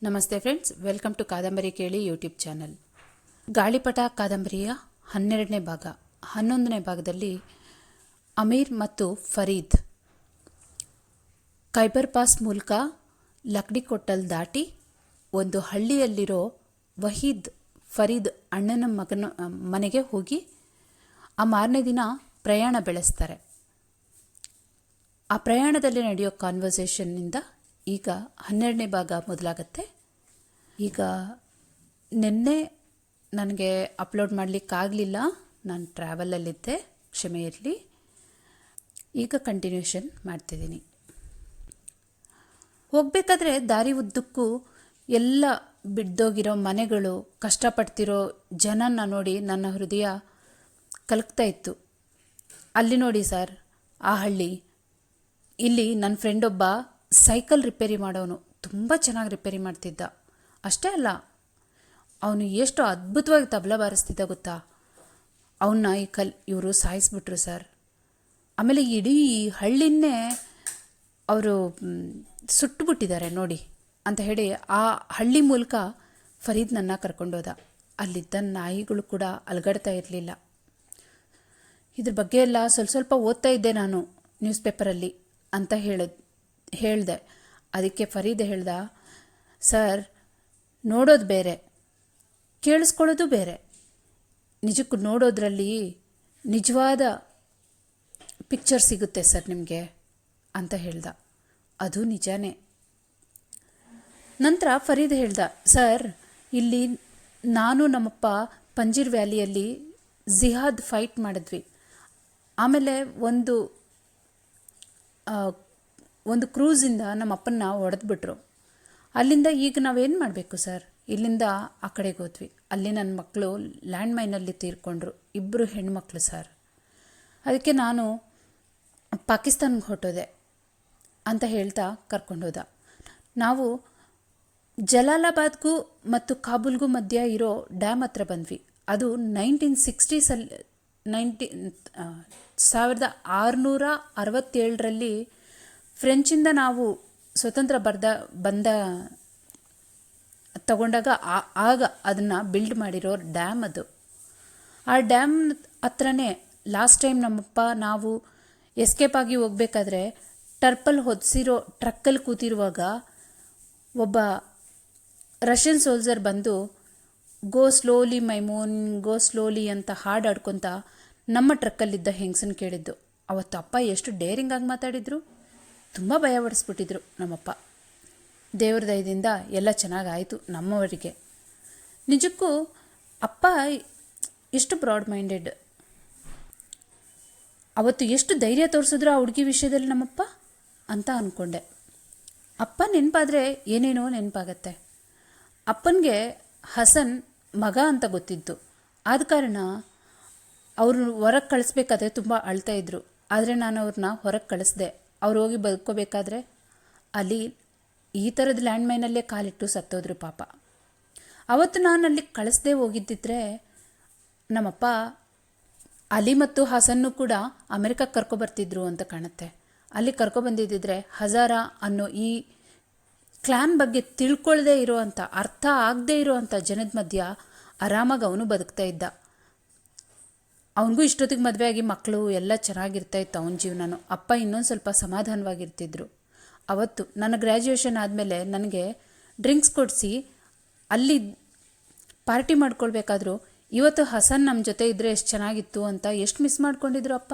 ನಮಸ್ತೆ friends, welcome to ಕಾದಂಬರಿ ಕೇಳಿ ಯೂಟ್ಯೂಬ್ ಚಾನಲ್. ಗಾಳಿಪಟ ಕಾದಂಬರಿಯ 12ನೇ ಭಾಗ. 11ನೇ ಭಾಗದಲ್ಲಿ ಅಮೀರ್ ಮತ್ತು ಫರೀದ್ ಖೈಬರ್ ಪಾಸ್ ಮೂಲಕ ಲಕ್ಡಿಕೊಟ್ಟಲ್ ದಾಟಿ ಒಂದು ಹಳ್ಳಿಯಲ್ಲಿರೋ ವಹೀದ್ ಫರೀದ್ ಅಣ್ಣನ ಮನೆಗೆ ಹೋಗಿ ಆ ಮಾರನೇ ದಿನ ಪ್ರಯಾಣ ಬೆಳೆಸ್ತಾರೆ. ಆ ಪ್ರಯಾಣದಲ್ಲಿ ನಡೆಯೋ ಕಾನ್ವರ್ಸೇಷನ್ನಿಂದ ಈಗ 12ನೇ ಭಾಗ ಮೊದಲಾಗತ್ತೆ. ಈಗ ನಿನ್ನೆ ನನಗೆ ಅಪ್ಲೋಡ್ ಮಾಡಲಿಕ್ಕಾಗಲಿಲ್ಲ, ನಾನು ಟ್ರಾವೆಲಲ್ಲಿದ್ದೆ, ಕ್ಷಮೆ ಇರಲಿ. ಈಗ ಕಂಟಿನ್ಯೂಷನ್ ಮಾಡ್ತಿದ್ದೀನಿ. ಹೋಗಬೇಕಾದ್ರೆ ದಾರಿ ಉದ್ದಕ್ಕೂ ಎಲ್ಲ ಬಿದ್ದೋಗಿರೋ ಮನೆಗಳು, ಕಷ್ಟಪಡ್ತಿರೋ ಜನನ ನೋಡಿ ನನ್ನ ಹೃದಯ ಕಲಕ್ತಾ ಇತ್ತು. ಅಲ್ಲಿ ನೋಡಿ ಸರ್, ಆ ಹಳ್ಳಿ, ಇಲ್ಲಿ ನನ್ನ ಫ್ರೆಂಡೊಬ್ಬ ಸೈಕಲ್ ರಿಪೇರಿ ಮಾಡೋನು, ತುಂಬ ಚೆನ್ನಾಗಿ ರಿಪೇರಿ ಮಾಡ್ತಿದ್ದ. ಅಷ್ಟೇ ಅಲ್ಲ, ಅವನು ಎಷ್ಟು ಅದ್ಭುತವಾಗಿ ತಬಲ ಬಾರಿಸ್ತಿದ್ದ ಗೊತ್ತಾ. ಅವನ್ನ ಇವರು ಸಾಯಿಸ್ಬಿಟ್ರು ಸರ್. ಆಮೇಲೆ ಇಡೀ ಹಳ್ಳಿನೇ ಅವರು ಸುಟ್ಟುಬಿಟ್ಟಿದ್ದಾರೆ ನೋಡಿ ಅಂತ ಹೇಳಿ ಆ ಹಳ್ಳಿ ಮೂಲಕ ಫರೀದ್ ನನ್ನ ಕರ್ಕೊಂಡೋದ. ಅಲ್ಲಿದ್ದ ನಾಯಿಗಳು ಕೂಡ ಅಲುಗಾಡ್ತಾ ಇರಲಿಲ್ಲ. ಇದ್ರ ಬಗ್ಗೆ ಎಲ್ಲ ಸ್ವಲ್ಪ ಓದ್ತಾ ಇದ್ದೆ ನಾನು ನ್ಯೂಸ್ ಪೇಪರಲ್ಲಿ ಅಂತ ಹೇಳಿದೆ. ಅದಕ್ಕೆ ಫರೀದ್ ಹೇಳ್ದ, ಸರ್, ನೋಡೋದು ಬೇರೆ, ಕೇಳಿಸ್ಕೊಳ್ಳೋದು ಬೇರೆ. ನಿಜಕ್ಕೂ ನೋಡೋದ್ರಲ್ಲಿ ನಿಜವಾದ ಪಿಕ್ಚರ್ ಸಿಗುತ್ತೆ ಸರ್ ನಿಮಗೆ ಅಂತ ಹೇಳ್ದ. ಅದು ನಿಜಾನೇ. ನಂತರ ಫರೀದ್ ಹೇಳ್ದ, ಸರ್, ಇಲ್ಲಿ ನಾನು ನಮ್ಮಪ್ಪ ಪಂಜೀರ್ ವ್ಯಾಲಿಯಲ್ಲಿ ಜಿಹಾದ್ ಫೈಟ್ ಮಾಡಿದ್ವಿ. ಆಮೇಲೆ ಒಂದು ಕ್ರೂಸಿಂದ ನಮ್ಮ ಅಪ್ಪನ್ನ ಹೊಡೆದ್ಬಿಟ್ರು. ಅಲ್ಲಿಂದ ಈಗ ನಾವೇನು ಮಾಡಬೇಕು ಸರ್? ಇಲ್ಲಿಂದ ಆ ಕಡೆಗೆ ಹೋದ್ವಿ. ಅಲ್ಲಿ ನನ್ನ ಮಕ್ಕಳು ಲ್ಯಾಂಡ್ ಮೈನಲ್ಲಿ ತೀರ್ಕೊಂಡ್ರು, 2 ಹೆಣ್ಮಕ್ಳು ಸರ್. ಅದಕ್ಕೆ ನಾನು ಪಾಕಿಸ್ತಾನ್ಗೆ ಹೊರಟೋದೆ ಅಂತ ಹೇಳ್ತಾ ಕರ್ಕೊಂಡೋದ. ನಾವು ಜಲಾಲಾಬಾದ್ಗೂ ಮತ್ತು ಕಾಬೂಲ್ಗೂ ಮಧ್ಯ ಇರೋ ಡ್ಯಾಮ್ ಹತ್ರ ಬಂದ್ವಿ. ಅದು 1667ರಲ್ಲಿ ಫ್ರೆಂಚಿಂದ ನಾವು ಸ್ವತಂತ್ರ ತಗೊಂಡಾಗ ಆಗ ಅದನ್ನು ಬಿಲ್ಡ್ ಮಾಡಿರೋ ಡ್ಯಾಮ್ ಅದು. ಆ ಡ್ಯಾಮ್ ಹತ್ರನೇ ಲಾಸ್ಟ್ ಟೈಮ್ ನಮ್ಮಪ್ಪ ನಾವು ಎಸ್ಕೇಪ್ ಆಗಿ ಹೋಗ್ಬೇಕಾದ್ರೆ ಟರ್ಪಲ್ ಹೊದಿಸಿರೋ ಟ್ರಕ್ಕಲ್ಲಿ ಕೂತಿರುವಾಗ ಒಬ್ಬ ರಷ್ಯನ್ ಸೋಲ್ಜರ್ ಬಂದು ಗೋ ಸ್ಲೋಲಿ ಮೈಮೂನ್, ಗೋ ಸ್ಲೋಲಿ ಅಂತ ಹಾಡಾಡ್ಕೊತ ನಮ್ಮ ಟ್ರಕ್ಕಲ್ಲಿದ್ದ ಹೆಂಗಸನ್ನು ಕೇಳಿದ್ದು. ಅವತ್ತು ಅಪ್ಪ ಎಷ್ಟು ಡೇರಿಂಗಾಗಿ ಮಾತಾಡಿದ್ರು, ತುಂಬ ಭಯ ಪಡಿಸ್ಬಿಟ್ಟಿದ್ರು ನಮ್ಮಪ್ಪ. ದೇವ್ರ ದಯದಿಂದ ಎಲ್ಲ ಚೆನ್ನಾಗಾಯಿತು ನಮ್ಮವರಿಗೆ. ನಿಜಕ್ಕೂ ಅಪ್ಪ ಎಷ್ಟು ಬ್ರಾಡ್ ಮೈಂಡೆಡ್. ಅವತ್ತು ಎಷ್ಟು ಧೈರ್ಯ ತೋರಿಸಿದ್ರು ಆ ಹುಡುಗಿ ವಿಷಯದಲ್ಲಿ ನಮ್ಮಪ್ಪ ಅಂತ ಅಂದ್ಕೊಂಡೆ. ಅಪ್ಪ ನೆನಪಾದರೆ ಏನೇನೋ ನೆನಪಾಗತ್ತೆ. ಅಪ್ಪನಿಗೆ ಹಸನ್ ಮಗ ಅಂತ ಗೊತ್ತಿದ್ದು, ಆದ ಕಾರಣ ಅವರು ಹೊರಗೆ ಕಳಿಸ್ಬೇಕಾದ್ರೆ ತುಂಬ ಅಳ್ತಾಯಿದ್ರು. ಆದರೆ ನಾನು ಅವ್ರನ್ನ ಹೊರಗೆ ಕಳಿಸ್ದೆ. ಅವ್ರು ಹೋಗಿ ಬದುಕೋಬೇಕಾದ್ರೆ ಅಲ್ಲಿ ಈ ಥರದ ಲ್ಯಾಂಡ್ ಮೈನಲ್ಲೇ ಕಾಲಿಟ್ಟು ಸತ್ತೋದ್ರು ಪಾಪ. ಅವತ್ತು ನಾನು ಅಲ್ಲಿ ಕಳಿಸ್ದೇ ಹೋಗಿದ್ದಿದ್ರೆ ನಮ್ಮಪ್ಪ ಅಲಿ ಮತ್ತು ಹಸನ್ನು ಕೂಡ ಅಮೆರಿಕಕ್ಕೆ ಕರ್ಕೊಬರ್ತಿದ್ರು ಅಂತ ಕಾಣುತ್ತೆ. ಅಲ್ಲಿ ಕರ್ಕೊಬಂದಿದ್ದರೆ ಹಜಾರಾ ಅನ್ನೋ ಈ ಕ್ಲಾನ್ ಬಗ್ಗೆ ತಿಳ್ಕೊಳ್ಳದೇ ಇರೋವಂಥ, ಅರ್ಥ ಆಗದೇ ಇರೋವಂಥ ಜನದ ಮಧ್ಯ ಆರಾಮಾಗಿ ಅವನು ಬದುಕ್ತಾ ಇದ್ದ. ಅವನಿಗೂ ಇಷ್ಟೊತ್ತಿಗೆ ಮದುವೆ ಆಗಿ ಮಕ್ಕಳು ಎಲ್ಲ ಚೆನ್ನಾಗಿರ್ತಾ ಇತ್ತು ಅವನ ಜೀವನನೂ. ಅಪ್ಪ ಇನ್ನೊಂದು ಸ್ವಲ್ಪ ಸಮಾಧಾನವಾಗಿರ್ತಿದ್ರು. ಅವತ್ತು ನನ್ನ ಗ್ರ್ಯಾಜುಯೇಷನ್ ಆದಮೇಲೆ ನನಗೆ ಡ್ರಿಂಕ್ಸ್ ಕೊಡಿಸಿ ಅಲ್ಲಿ ಪಾರ್ಟಿ ಮಾಡ್ಕೊಳ್ಬೇಕಾದ್ರು ಇವತ್ತು ಹಸನ್ ನಮ್ಮ ಜೊತೆ ಇದ್ದರೆ ಎಷ್ಟು ಚೆನ್ನಾಗಿತ್ತು ಅಂತ ಎಷ್ಟು ಮಿಸ್ ಮಾಡ್ಕೊಂಡಿದ್ರು ಅಪ್ಪ.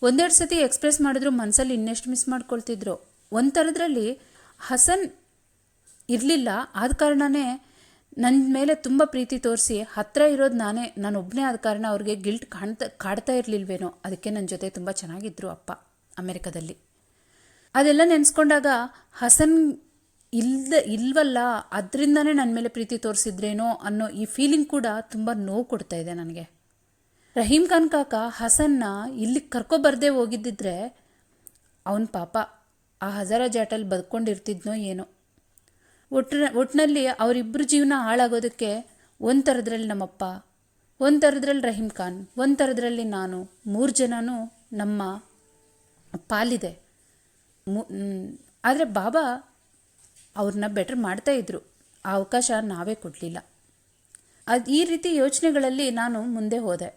1-2 ಸತಿ ಎಕ್ಸ್ಪ್ರೆಸ್ ಮಾಡಿದ್ರು ಮನಸ್ಸಲ್ಲಿ ಇನ್ನೆಷ್ಟು ಮಿಸ್ ಮಾಡ್ಕೊಳ್ತಿದ್ರು. ಒಂದು ಥರದ್ರಲ್ಲಿ ಹಸನ್ ಇರಲಿಲ್ಲ, ಆದ ಕಾರಣನೇ ನನ್ನ ಮೇಲೆ ತುಂಬ ಪ್ರೀತಿ ತೋರಿಸಿ ಹತ್ತಿರ ಇರೋದು ನಾನೊಬ್ಬನೇ ಆದ ಕಾರಣ ಅವ್ರಿಗೆ ಗಿಲ್ಟ್ ಕಾಡ್ತಾ ಇರಲಿಲ್ವೇನೋ. ಅದಕ್ಕೆ ನನ್ನ ಜೊತೆ ತುಂಬ ಚೆನ್ನಾಗಿದ್ದರು ಅಪ್ಪ ಅಮೆರಿಕದಲ್ಲಿ. ಅದೆಲ್ಲ ನೆನೆಸ್ಕೊಂಡಾಗ ಹಸನ್ ಇಲ್ವಲ್ಲ, ಅದರಿಂದನೇ ನನ್ನ ಮೇಲೆ ಪ್ರೀತಿ ತೋರಿಸಿದ್ರೇನೋ ಅನ್ನೋ ಈ ಫೀಲಿಂಗ್ ಕೂಡ ತುಂಬ ನೋವು ಕೊಡ್ತಾ ಇದೆ ನನಗೆ. ರಹೀಮ್ ಖಾನ್ ಕಾಕ ಹಸನ್ನ ಇಲ್ಲಿ ಕರ್ಕೊಬರ್ದೇ ಹೋಗಿದ್ದಿದ್ರೆ ಅವನ ಪಾಪ ಆ ಹಜಾರ ಜಾಟಲ್ಲಿ ಬದುಕೊಂಡಿರ್ತಿದ್ನೋ ಏನೋ. ಒಟ್ಟಿನಲ್ಲಿ ಅವರಿಬ್ಬರು ಜೀವನ ಹಾಳಾಗೋದಕ್ಕೆ ಒಂದು ಥರದ್ರಲ್ಲಿ ನಮ್ಮಪ್ಪ, ಒಂದು ಥರದ್ರಲ್ಲಿ ರಹೀಮ್ ಖಾನ್, ಒಂದು ಥರದ್ರಲ್ಲಿ ನಾನು, 3 ಜನನೂ ನಮ್ಮ ಪಾಲಿದೆ. ಆದರೆ ಬಾಬಾ ಅವ್ರನ್ನ ಬೆಟರ್ ಮಾಡ್ತಾಯಿದ್ರು. ಆ ಅವಕಾಶ ನಾವೇ ಕೊಡಲಿಲ್ಲ. ಈ ರೀತಿ ಯೋಚನೆಗಳಲ್ಲಿ ನಾನು ಮುಂದೆ ಹೋದೆ.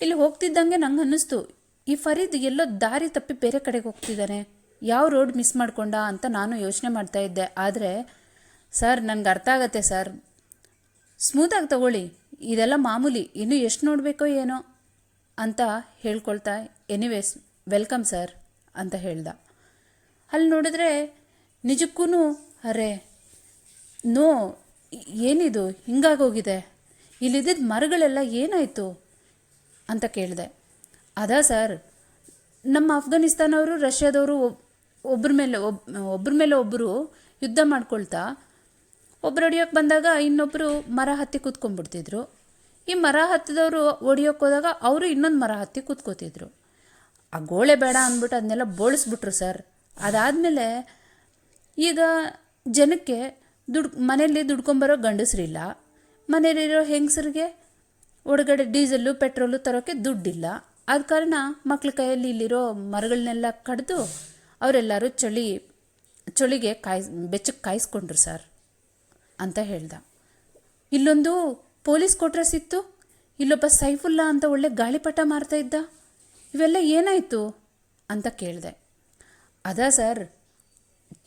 ಇಲ್ಲಿ ಹೋಗ್ತಿದ್ದಂಗೆ ನಂಗೆ ಅನ್ನಿಸ್ತು, ಈ ಫರೀದ್ ಎಲ್ಲೋ ದಾರಿ ತಪ್ಪಿ ಬೇರೆ ಕಡೆಗೆ ಹೋಗ್ತಿದ್ದಾನೆ, ಯಾವ ರೋಡ್ ಮಿಸ್ ಮಾಡ್ಕೊಂಡ ಅಂತ ನಾನು ಯೋಚನೆ ಮಾಡ್ತಾಯಿದ್ದೆ. ಆದರೆ ಸರ್, ನನಗೆ ಅರ್ಥ ಆಗತ್ತೆ ಸರ್, ಸ್ಮೂತಾಗಿ ತಗೊಳ್ಳಿ, ಇದೆಲ್ಲ ಮಾಮೂಲಿ, ಇನ್ನೂ ಎಷ್ಟು ನೋಡಬೇಕೋ ಏನೋ ಅಂತ ಹೇಳ್ಕೊಳ್ತಾ, ಎನಿವೇಸ್ ವೆಲ್ಕಮ್ ಸರ್ ಅಂತ ಹೇಳ್ದ. ಅಲ್ಲಿ ನೋಡಿದ್ರೆ ನಿಜಕ್ಕೂ ಅರೆ ನೋ, ಏನಿದು ಹಿಂಗಾಗೋಗಿದೆ, ಇಲ್ಲಿದ್ದ ಮರಗಳೆಲ್ಲ ಏನಾಯಿತು ಅಂತ ಕೇಳಿದೆ. ಅದಾ ಸರ್, ನಮ್ಮ ಅಫ್ಘಾನಿಸ್ತಾನವರು ರಷ್ಯಾದವರು ಒಬ್ಬರ ಮೇಲೆ ಒಬ್ಬರು ಯುದ್ಧ ಮಾಡ್ಕೊಳ್ತಾ ಒಬ್ಬರು ಹೊಡಿಯೋಕ್ಕೆ ಬಂದಾಗ ಇನ್ನೊಬ್ಬರು ಮರ ಹತ್ತಿ ಕೂತ್ಕೊಂಡ್ಬಿಡ್ತಿದ್ರು. ಈ ಮರ ಹತ್ತಿದವರು ಹೊಡಿಯೋಕ್ಕೆ ಹೋದಾಗ ಅವರು ಇನ್ನೊಂದು ಮರ ಹತ್ತಿ ಕೂತ್ಕೋತಿದ್ರು. ಆ ಗೋಳೆ ಬೇಡ ಅಂದ್ಬಿಟ್ಟು ಅದನ್ನೆಲ್ಲ ಬೋಳಿಸ್ಬಿಟ್ರು ಸರ್. ಅದಾದಮೇಲೆ ಈಗ ಜನಕ್ಕೆ ಮನೆಯಲ್ಲಿ ದುಡ್ಕೊಂಬರೋ ಗಂಡಸರಿಲ್ಲ, ಮನೇಲಿರೋ ಹೆಂಗಸರಿಗೆ ಒಳಗಡೆ ಡೀಸೆಲ್ಲು ಪೆಟ್ರೋಲು ತರೋಕ್ಕೆ ದುಡ್ಡಿಲ್ಲ. ಆದ ಕಾರಣ ಮಕ್ಳ ಕೈಯಲ್ಲಿ ಇಲ್ಲಿರೋ ಮರಗಳನ್ನೆಲ್ಲ ಕಡಿದು ಅವರೆಲ್ಲರೂ ಚಳಿಗೆ ಬೆಚ್ಚಕ್ಕೆ ಕಾಯಿಸ್ಕೊಂಡ್ರು ಸರ್ ಅಂತ ಹೇಳ್ದ. ಇಲ್ಲೊಂದು ಪೊಲೀಸ್ ಕ್ವಾರ್ಟರ್ಸ್ ಇತ್ತು, ಇಲ್ಲೊಬ್ಬ ಸೈಫುಲ್ಲಾ ಅಂತ ಒಳ್ಳೆ ಗಾಳಿಪಟ ಮಾರ್ತಾ ಇದ್ದ, ಇವೆಲ್ಲ ಏನಾಯಿತು ಅಂತ ಕೇಳಿದೆ. ಅದಾ ಸರ್,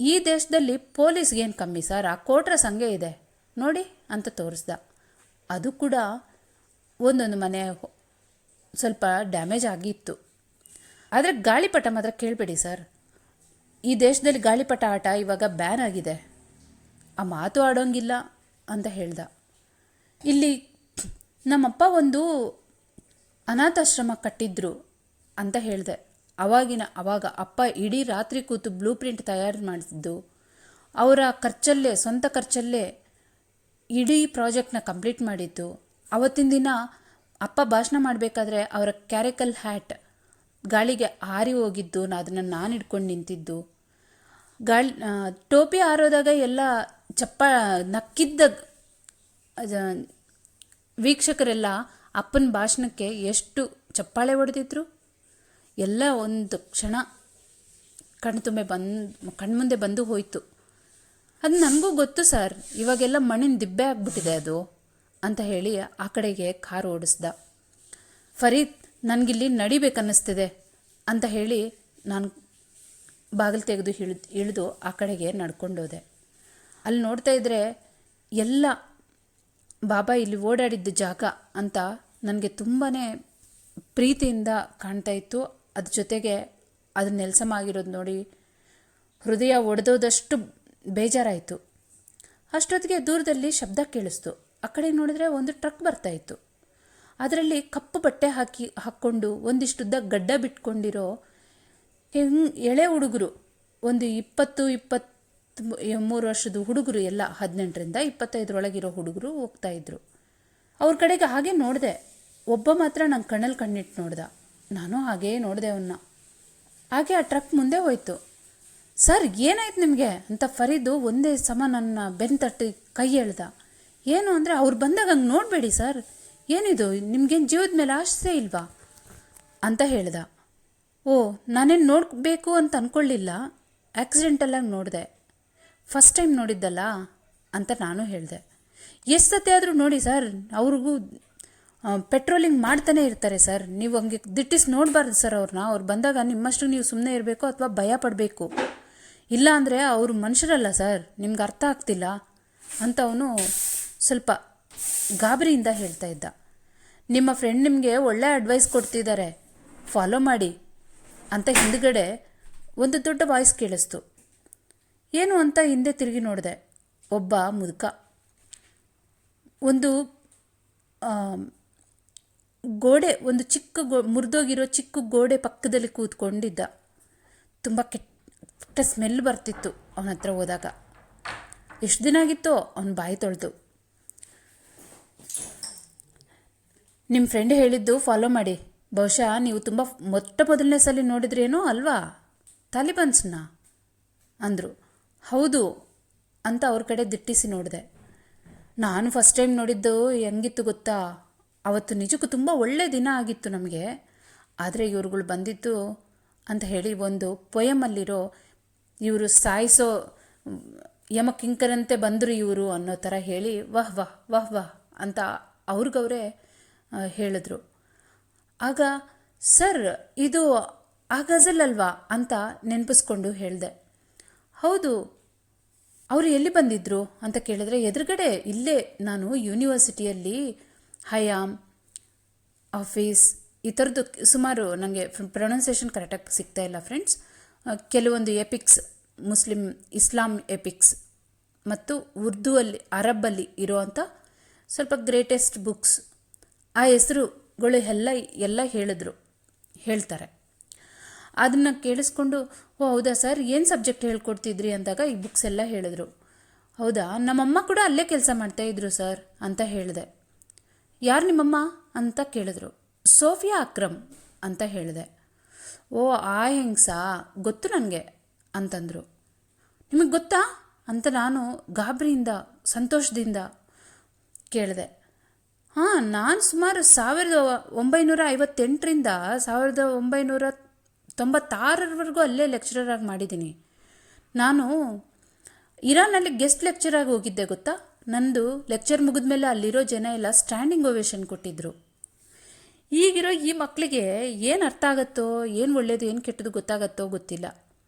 ಈ ದೇಶದಲ್ಲಿ ಪೊಲೀಸ್ಗೇನು ಕಮ್ಮಿ ಸರ್, ಆ ಕ್ವಾರ್ಟರ್ಸ್ ಹಂಗೆ ಇದೆ ನೋಡಿ ಅಂತ ತೋರಿಸ್ದ. ಅದು ಕೂಡ ಒಂದೊಂದು ಮನೆ ಸ್ವಲ್ಪ ಡ್ಯಾಮೇಜ್ ಆಗಿತ್ತು. ಆದರೆ ಗಾಳಿಪಟ ಮಾತ್ರ ಕೇಳಬೇಡಿ ಸರ್, ಈ ದೇಶದಲ್ಲಿ ಗಾಳಿಪಟ ಆಟ ಇವಾಗ ಬ್ಯಾನ್ ಆಗಿದೆ, ಆ ಮಾತು ಆಡೋಂಗಿಲ್ಲ ಅಂತ ಹೇಳ್ದ. ಇಲ್ಲಿ ನಮ್ಮಪ್ಪ ಒಂದು ಅನಾಥಾಶ್ರಮ ಕಟ್ಟಿದ್ರು ಅಂತ ಹೇಳಿದೆ. ಅವಾಗ ಅಪ್ಪ ಇಡೀ ರಾತ್ರಿ ಕೂತು ಬ್ಲೂ ಪ್ರಿಂಟ್ ತಯಾರು ಮಾಡಿಸಿದ್ದು, ಅವರ ಸ್ವಂತ ಖರ್ಚಲ್ಲೇ ಇಡೀ ಪ್ರಾಜೆಕ್ಟ್ನ ಕಂಪ್ಲೀಟ್ ಮಾಡಿದ್ದು. ಅವತ್ತಿನ ದಿನ ಅಪ್ಪ ಭಾಷಣ ಮಾಡಬೇಕಾದ್ರೆ ಅವರ ಕ್ಯಾರಿಕಲ್ ಹ್ಯಾಟ್ ಗಾಳಿಗೆ ಹಾರಿ ಹೋಗಿದ್ದು, ಅದನ್ನು ನಾನು ಹಿಡ್ಕೊಂಡು ನಿಂತಿದ್ದು. ಟೋಪಿ ಹಾರೋದಾಗ ಎಲ್ಲ ನಕ್ಕಿದ್ದ ವೀಕ್ಷಕರೆಲ್ಲ ಅಪ್ಪನ ಭಾಷಣಕ್ಕೆ ಎಷ್ಟು ಚಪ್ಪಾಳೆ ಹೊಡೆದಿದ್ರು. ಎಲ್ಲ ಒಂದು ಕ್ಷಣ ಕಣ್ಮುಂದೆ ಬಂದು ಹೋಯಿತು. ಅದು ನನಗೂ ಗೊತ್ತು ಸರ್, ಇವಾಗೆಲ್ಲ ಮಣ್ಣಿನ ದಿಬ್ಬೆ ಆಗಿಬಿಟ್ಟಿದೆ ಅದು ಅಂತ ಹೇಳಿ ಆ ಕಡೆಗೆ ಕಾರು ಓಡಿಸ್ದ. ಫರೀದ್, ನನಗಿಲ್ಲಿ ನಡಿಬೇಕನ್ನಿಸ್ತಿದೆ ಅಂತ ಹೇಳಿ ನಾನು ಬಾಗಿಲು ತೆಗೆದು ಇಳಿದು ಆ ಕಡೆಗೆ ನಡ್ಕೊಂಡೋದೆ. ಅಲ್ಲಿ ನೋಡ್ತಾ ಇದ್ದರೆ ಎಲ್ಲ ಬಾಬಾ ಇಲ್ಲಿ ಓಡಾಡಿದ್ದ ಜಾಗ ಅಂತ ನನಗೆ ತುಂಬಾ ಪ್ರೀತಿಯಿಂದ ಕಾಣ್ತಾ ಇತ್ತು. ಅದ್ರ ಜೊತೆಗೆ ಅದು ನೆಲಸಮ ಆಗಿರೋದು ನೋಡಿ ಹೃದಯ ಒಡೆದೋದಷ್ಟು ಬೇಜಾರಾಯಿತು. ಅಷ್ಟೊತ್ತಿಗೆ ದೂರದಲ್ಲಿ ಶಬ್ದ ಕೇಳಿಸ್ತು. ಆ ಕಡೆ ನೋಡಿದ್ರೆ ಒಂದು ಟ್ರಕ್ ಬರ್ತಾಯಿತ್ತು. ಅದರಲ್ಲಿ ಕಪ್ಪು ಬಟ್ಟೆ ಹಾಕ್ಕೊಂಡು ಒಂದಿಷ್ಟುದ್ದ ಗಡ್ಡ ಬಿಟ್ಕೊಂಡಿರೋ ಎಳೆ ಹುಡುಗರು, ಒಂದು 23 ವರ್ಷದ ಹುಡುಗರು, ಎಲ್ಲ 18ರಿಂದ 25 ಹುಡುಗರು ಹೋಗ್ತಾಯಿದ್ರು. ಅವ್ರ ಕಡೆಗೆ ಹಾಗೆ ನೋಡಿದೆ. ಒಬ್ಬ ಮಾತ್ರ ನನ್ನ ಕಣ್ಣಲ್ಲಿ ಕಣ್ಣಿಟ್ಟು ನೋಡ್ದ. ನಾನು ಹಾಗೇ ನೋಡಿದೆ ಅವನ್ನ. ಹಾಗೆ ಆ ಟ್ರಕ್ ಮುಂದೆ ಹೋಯ್ತು. ಸರ್, ಏನಾಯ್ತು ನಿಮಗೆ ಅಂತ ಫರೀದು ಒಂದೇ ಸಮ ನನ್ನ ಬೆನ್ನು ತಟ್ಟಿ ಕೈ ಎಳ್ದ. ಏನು ಅಂದರೆ, ಅವ್ರು ಬಂದಾಗ ಹಂಗೆ ನೋಡಬೇಡಿ ಸರ್, ಏನಿದು ನಿಮಗೇನು ಜೀವದ ಮೇಲೆ ಆಸೆ ಇಲ್ವಾ ಅಂತ ಹೇಳ್ದ. ಓ, ನಾನೇನು ನೋಡಬೇಕು ಅಂತ ಅಂದ್ಕೊಳ್ಳಿಲ್ಲ, ಆಕ್ಸಿಡೆಂಟಲ್ಲಾಗಿ ನೋಡಿದೆ, ಫಸ್ಟ್ ಟೈಮ್ ನೋಡಿದ್ದಲ್ಲ ಅಂತ ನಾನು ಹೇಳಿದೆ. ಎಷ್ಟು ಸತಿ ಆದರೂ ನೋಡಿ ಸರ್, ಅವ್ರಿಗೂ ಪೆಟ್ರೋಲಿಂಗ್ ಮಾಡ್ತಾನೆ ಇರ್ತಾರೆ ಸರ್, ನೀವು ಹಂಗೆ ದಿಟ್ಟಿಸಿ ನೋಡಬಾರ್ದು ಸರ್ ಅವ್ರನ್ನ. ಅವ್ರು ಬಂದಾಗ ನಿಮ್ಮಷ್ಟು ನೀವು ಸುಮ್ಮನೆ ಇರಬೇಕು ಅಥವಾ ಭಯ ಪಡಬೇಕು, ಇಲ್ಲ ಅಂದರೆ ಅವರು ಮನುಷ್ಯರಲ್ಲ ಸರ್, ನಿಮ್ಗೆ ಅರ್ಥ ಆಗ್ತಿಲ್ಲ ಅಂತ ಅವನು ಸ್ವಲ್ಪ ಗಾಬರಿಯಿಂದ ಹೇಳ್ತಾ ಇದ್ದ. ನಿಮ್ಮ ಫ್ರೆಂಡ್ ನಿಮಗೆ ಒಳ್ಳೆ ಅಡ್ವೈಸ್ ಕೊಡ್ತಿದ್ದಾರೆ, ಫಾಲೋ ಮಾಡಿ ಅಂತ ಹಿಂದುಗಡೆ ಒಂದು ದೊಡ್ಡ ವಾಯ್ಸ್ ಕೇಳಿಸ್ತು. ಏನು ಅಂತ ಹಿಂದೆ ತಿರುಗಿ ನೋಡಿದೆ. ಒಬ್ಬ ಮುದುಕ ಒಂದು ಒಂದು ಚಿಕ್ಕ ಮುರಿದೋಗಿರೋ ಚಿಕ್ಕ ಗೋಡೆ ಪಕ್ಕದಲ್ಲಿ ಕೂತ್ಕೊಂಡಿದ್ದ. ತುಂಬ ಕೆಟ್ಟ ಸ್ಮೆಲ್ ಬರ್ತಿತ್ತು ಅವನ ಹತ್ರ ಹೋದಾಗ. ಎಷ್ಟು ದಿನ ಆಗಿತ್ತೋ ಅವನ ಬಾಯಿ ತೊಳೆದು. ನಿಮ್ಮ ಫ್ರೆಂಡ್ ಹೇಳಿದ್ದು ಫಾಲೋ ಮಾಡಿ, ಬಹುಶಃ ನೀವು ತುಂಬ ಮೊದಲನೇ ಸಲ ನೋಡಿದ್ರೇನೋ ಅಲ್ವಾ ತಾಲಿಬಾನ್ಸ್ನ ಅಂದರು. ಹೌದು ಅಂತ ಅವ್ರ ಕಡೆ ದಿಟ್ಟಿಸಿ ನೋಡಿದೆ. ನಾನು ಫಸ್ಟ್ ಟೈಮ್ ನೋಡಿದ್ದು ಹೆಂಗಿತ್ತು ಗೊತ್ತಾ, ಅವತ್ತು ನಿಜಕ್ಕೂ ತುಂಬ ಒಳ್ಳೆಯ ದಿನ ಆಗಿತ್ತು ನಮಗೆ. ಆದರೆ ಇವ್ರುಗಳು ಬಂದಿತ್ತು ಅಂತ ಹೇಳಿ ಒಂದು ಪೊಯಮಲ್ಲಿರೋ ಇವರು ಸಾಯಿಸೋ ಯಮಕಿಂಕರಂತೆ ಬಂದರು ಇವರು ಅನ್ನೋ ಥರ ಹೇಳಿ ವಾಹ್ ವಾಹ್ ವಾಹ್ ವಾಹ್ ಅಂತ ಅವ್ರಿಗವರೇ ಹೇಳಿದ್ರು. ಆಗ ಸರ್ ಇದು ಆ ಗಜಲ್ ಅಲ್ವಾ ಅಂತ ನೆನಪಿಸ್ಕೊಂಡು ಹೇಳಿದೆ. ಹೌದು, ಅವರು ಎಲ್ಲಿ ಬಂದಿದ್ದರು ಅಂತ ಕೇಳಿದ್ರೆ ಎದುರುಗಡೆ ಇಲ್ಲೇ ನಾನು ಯೂನಿವರ್ಸಿಟಿಯಲ್ಲಿ ಹಯಾಮ್ ಆಫೀಸ್ ಈ ಥರದ್ದು ಸುಮಾರು ನನಗೆ ಪ್ರೊನೌನ್ಸಿಯೇಷನ್ ಕರೆಕ್ಟಾಗಿ ಸಿಗ್ತಾ ಇಲ್ಲ ಫ್ರೆಂಡ್ಸ್, ಕೆಲವೊಂದು ಎಪಿಕ್ಸ್ ಇಸ್ಲಾಂ ಎಪಿಕ್ಸ್ ಮತ್ತು ಉರ್ದುವಲ್ಲಿ ಅರಬ್ಬಲ್ಲಿ ಇರೋವಂಥ ಸ್ವಲ್ಪ ಗ್ರೇಟೆಸ್ಟ್ ಬುಕ್ಸ್ ಆ ಹೆಸರುಗಳು ಎಲ್ಲ ಹೇಳ್ತಾರೆ. ಅದನ್ನು ಕೇಳಿಸ್ಕೊಂಡು ಓ ಹೌದಾ ಸರ್, ಏನು ಸಬ್ಜೆಕ್ಟ್ ಹೇಳ್ಕೊಡ್ತಿದ್ರಿ ಅಂದಾಗ ಈ ಬುಕ್ಸ್ ಎಲ್ಲ ಹೇಳಿದ್ರು. ಹೌದಾ, ನಮ್ಮಮ್ಮ ಕೂಡ ಅಲ್ಲೇ ಕೆಲಸ ಮಾಡ್ತಾಯಿದ್ರು ಸರ್ ಅಂತ ಹೇಳಿದೆ. ಯಾರು ನಿಮ್ಮಮ್ಮ ಅಂತ ಕೇಳಿದ್ರು. ಸೋಫಿಯಾ ಅಕ್ರಮ್ ಅಂತ ಹೇಳಿದೆ. ಓ ಆ ಹೆಂಗ್ಸಾ, ಗೊತ್ತು ನನಗೆ ಅಂತಂದರು. ನಿಮಗೆ ಗೊತ್ತಾ ಅಂತ ನಾನು ಗಾಬರಿಯಿಂದ ಸಂತೋಷದಿಂದ ಕೇಳಿದೆ. ಹಾಂ, ನಾನು ಸುಮಾರು 1958ರಿಂದ 1996ರವರೆಗೂ ಅಲ್ಲೇ ಲೆಕ್ಚರರ್ ಆಗಿ ಮಾಡಿದ್ದೀನಿ. ನಾನು ಇರಾನಲ್ಲಿ ಗೆಸ್ಟ್ ಲೆಕ್ಚರ್ ಆಗಿ ಹೋಗಿದ್ದೆ ಗೊತ್ತಾ. ನಂದು ಲೆಕ್ಚರ್ ಮುಗಿದ್ಮೇಲೆ ಅಲ್ಲಿರೋ ಜನ ಎಲ್ಲ ಸ್ಟ್ಯಾಂಡಿಂಗ್ ಓವೇಷನ್ ಕೊಟ್ಟಿದ್ದರು. ಈಗಿರೋ ಈ ಮಕ್ಕಳಿಗೆ ಏನು ಅರ್ಥ ಆಗುತ್ತೋ, ಏನು ಒಳ್ಳೆಯದು ಏನು ಕೆಟ್ಟದ್ದು ಗೊತ್ತಾಗತ್ತೋ ಗೊತ್ತಿಲ್ಲ,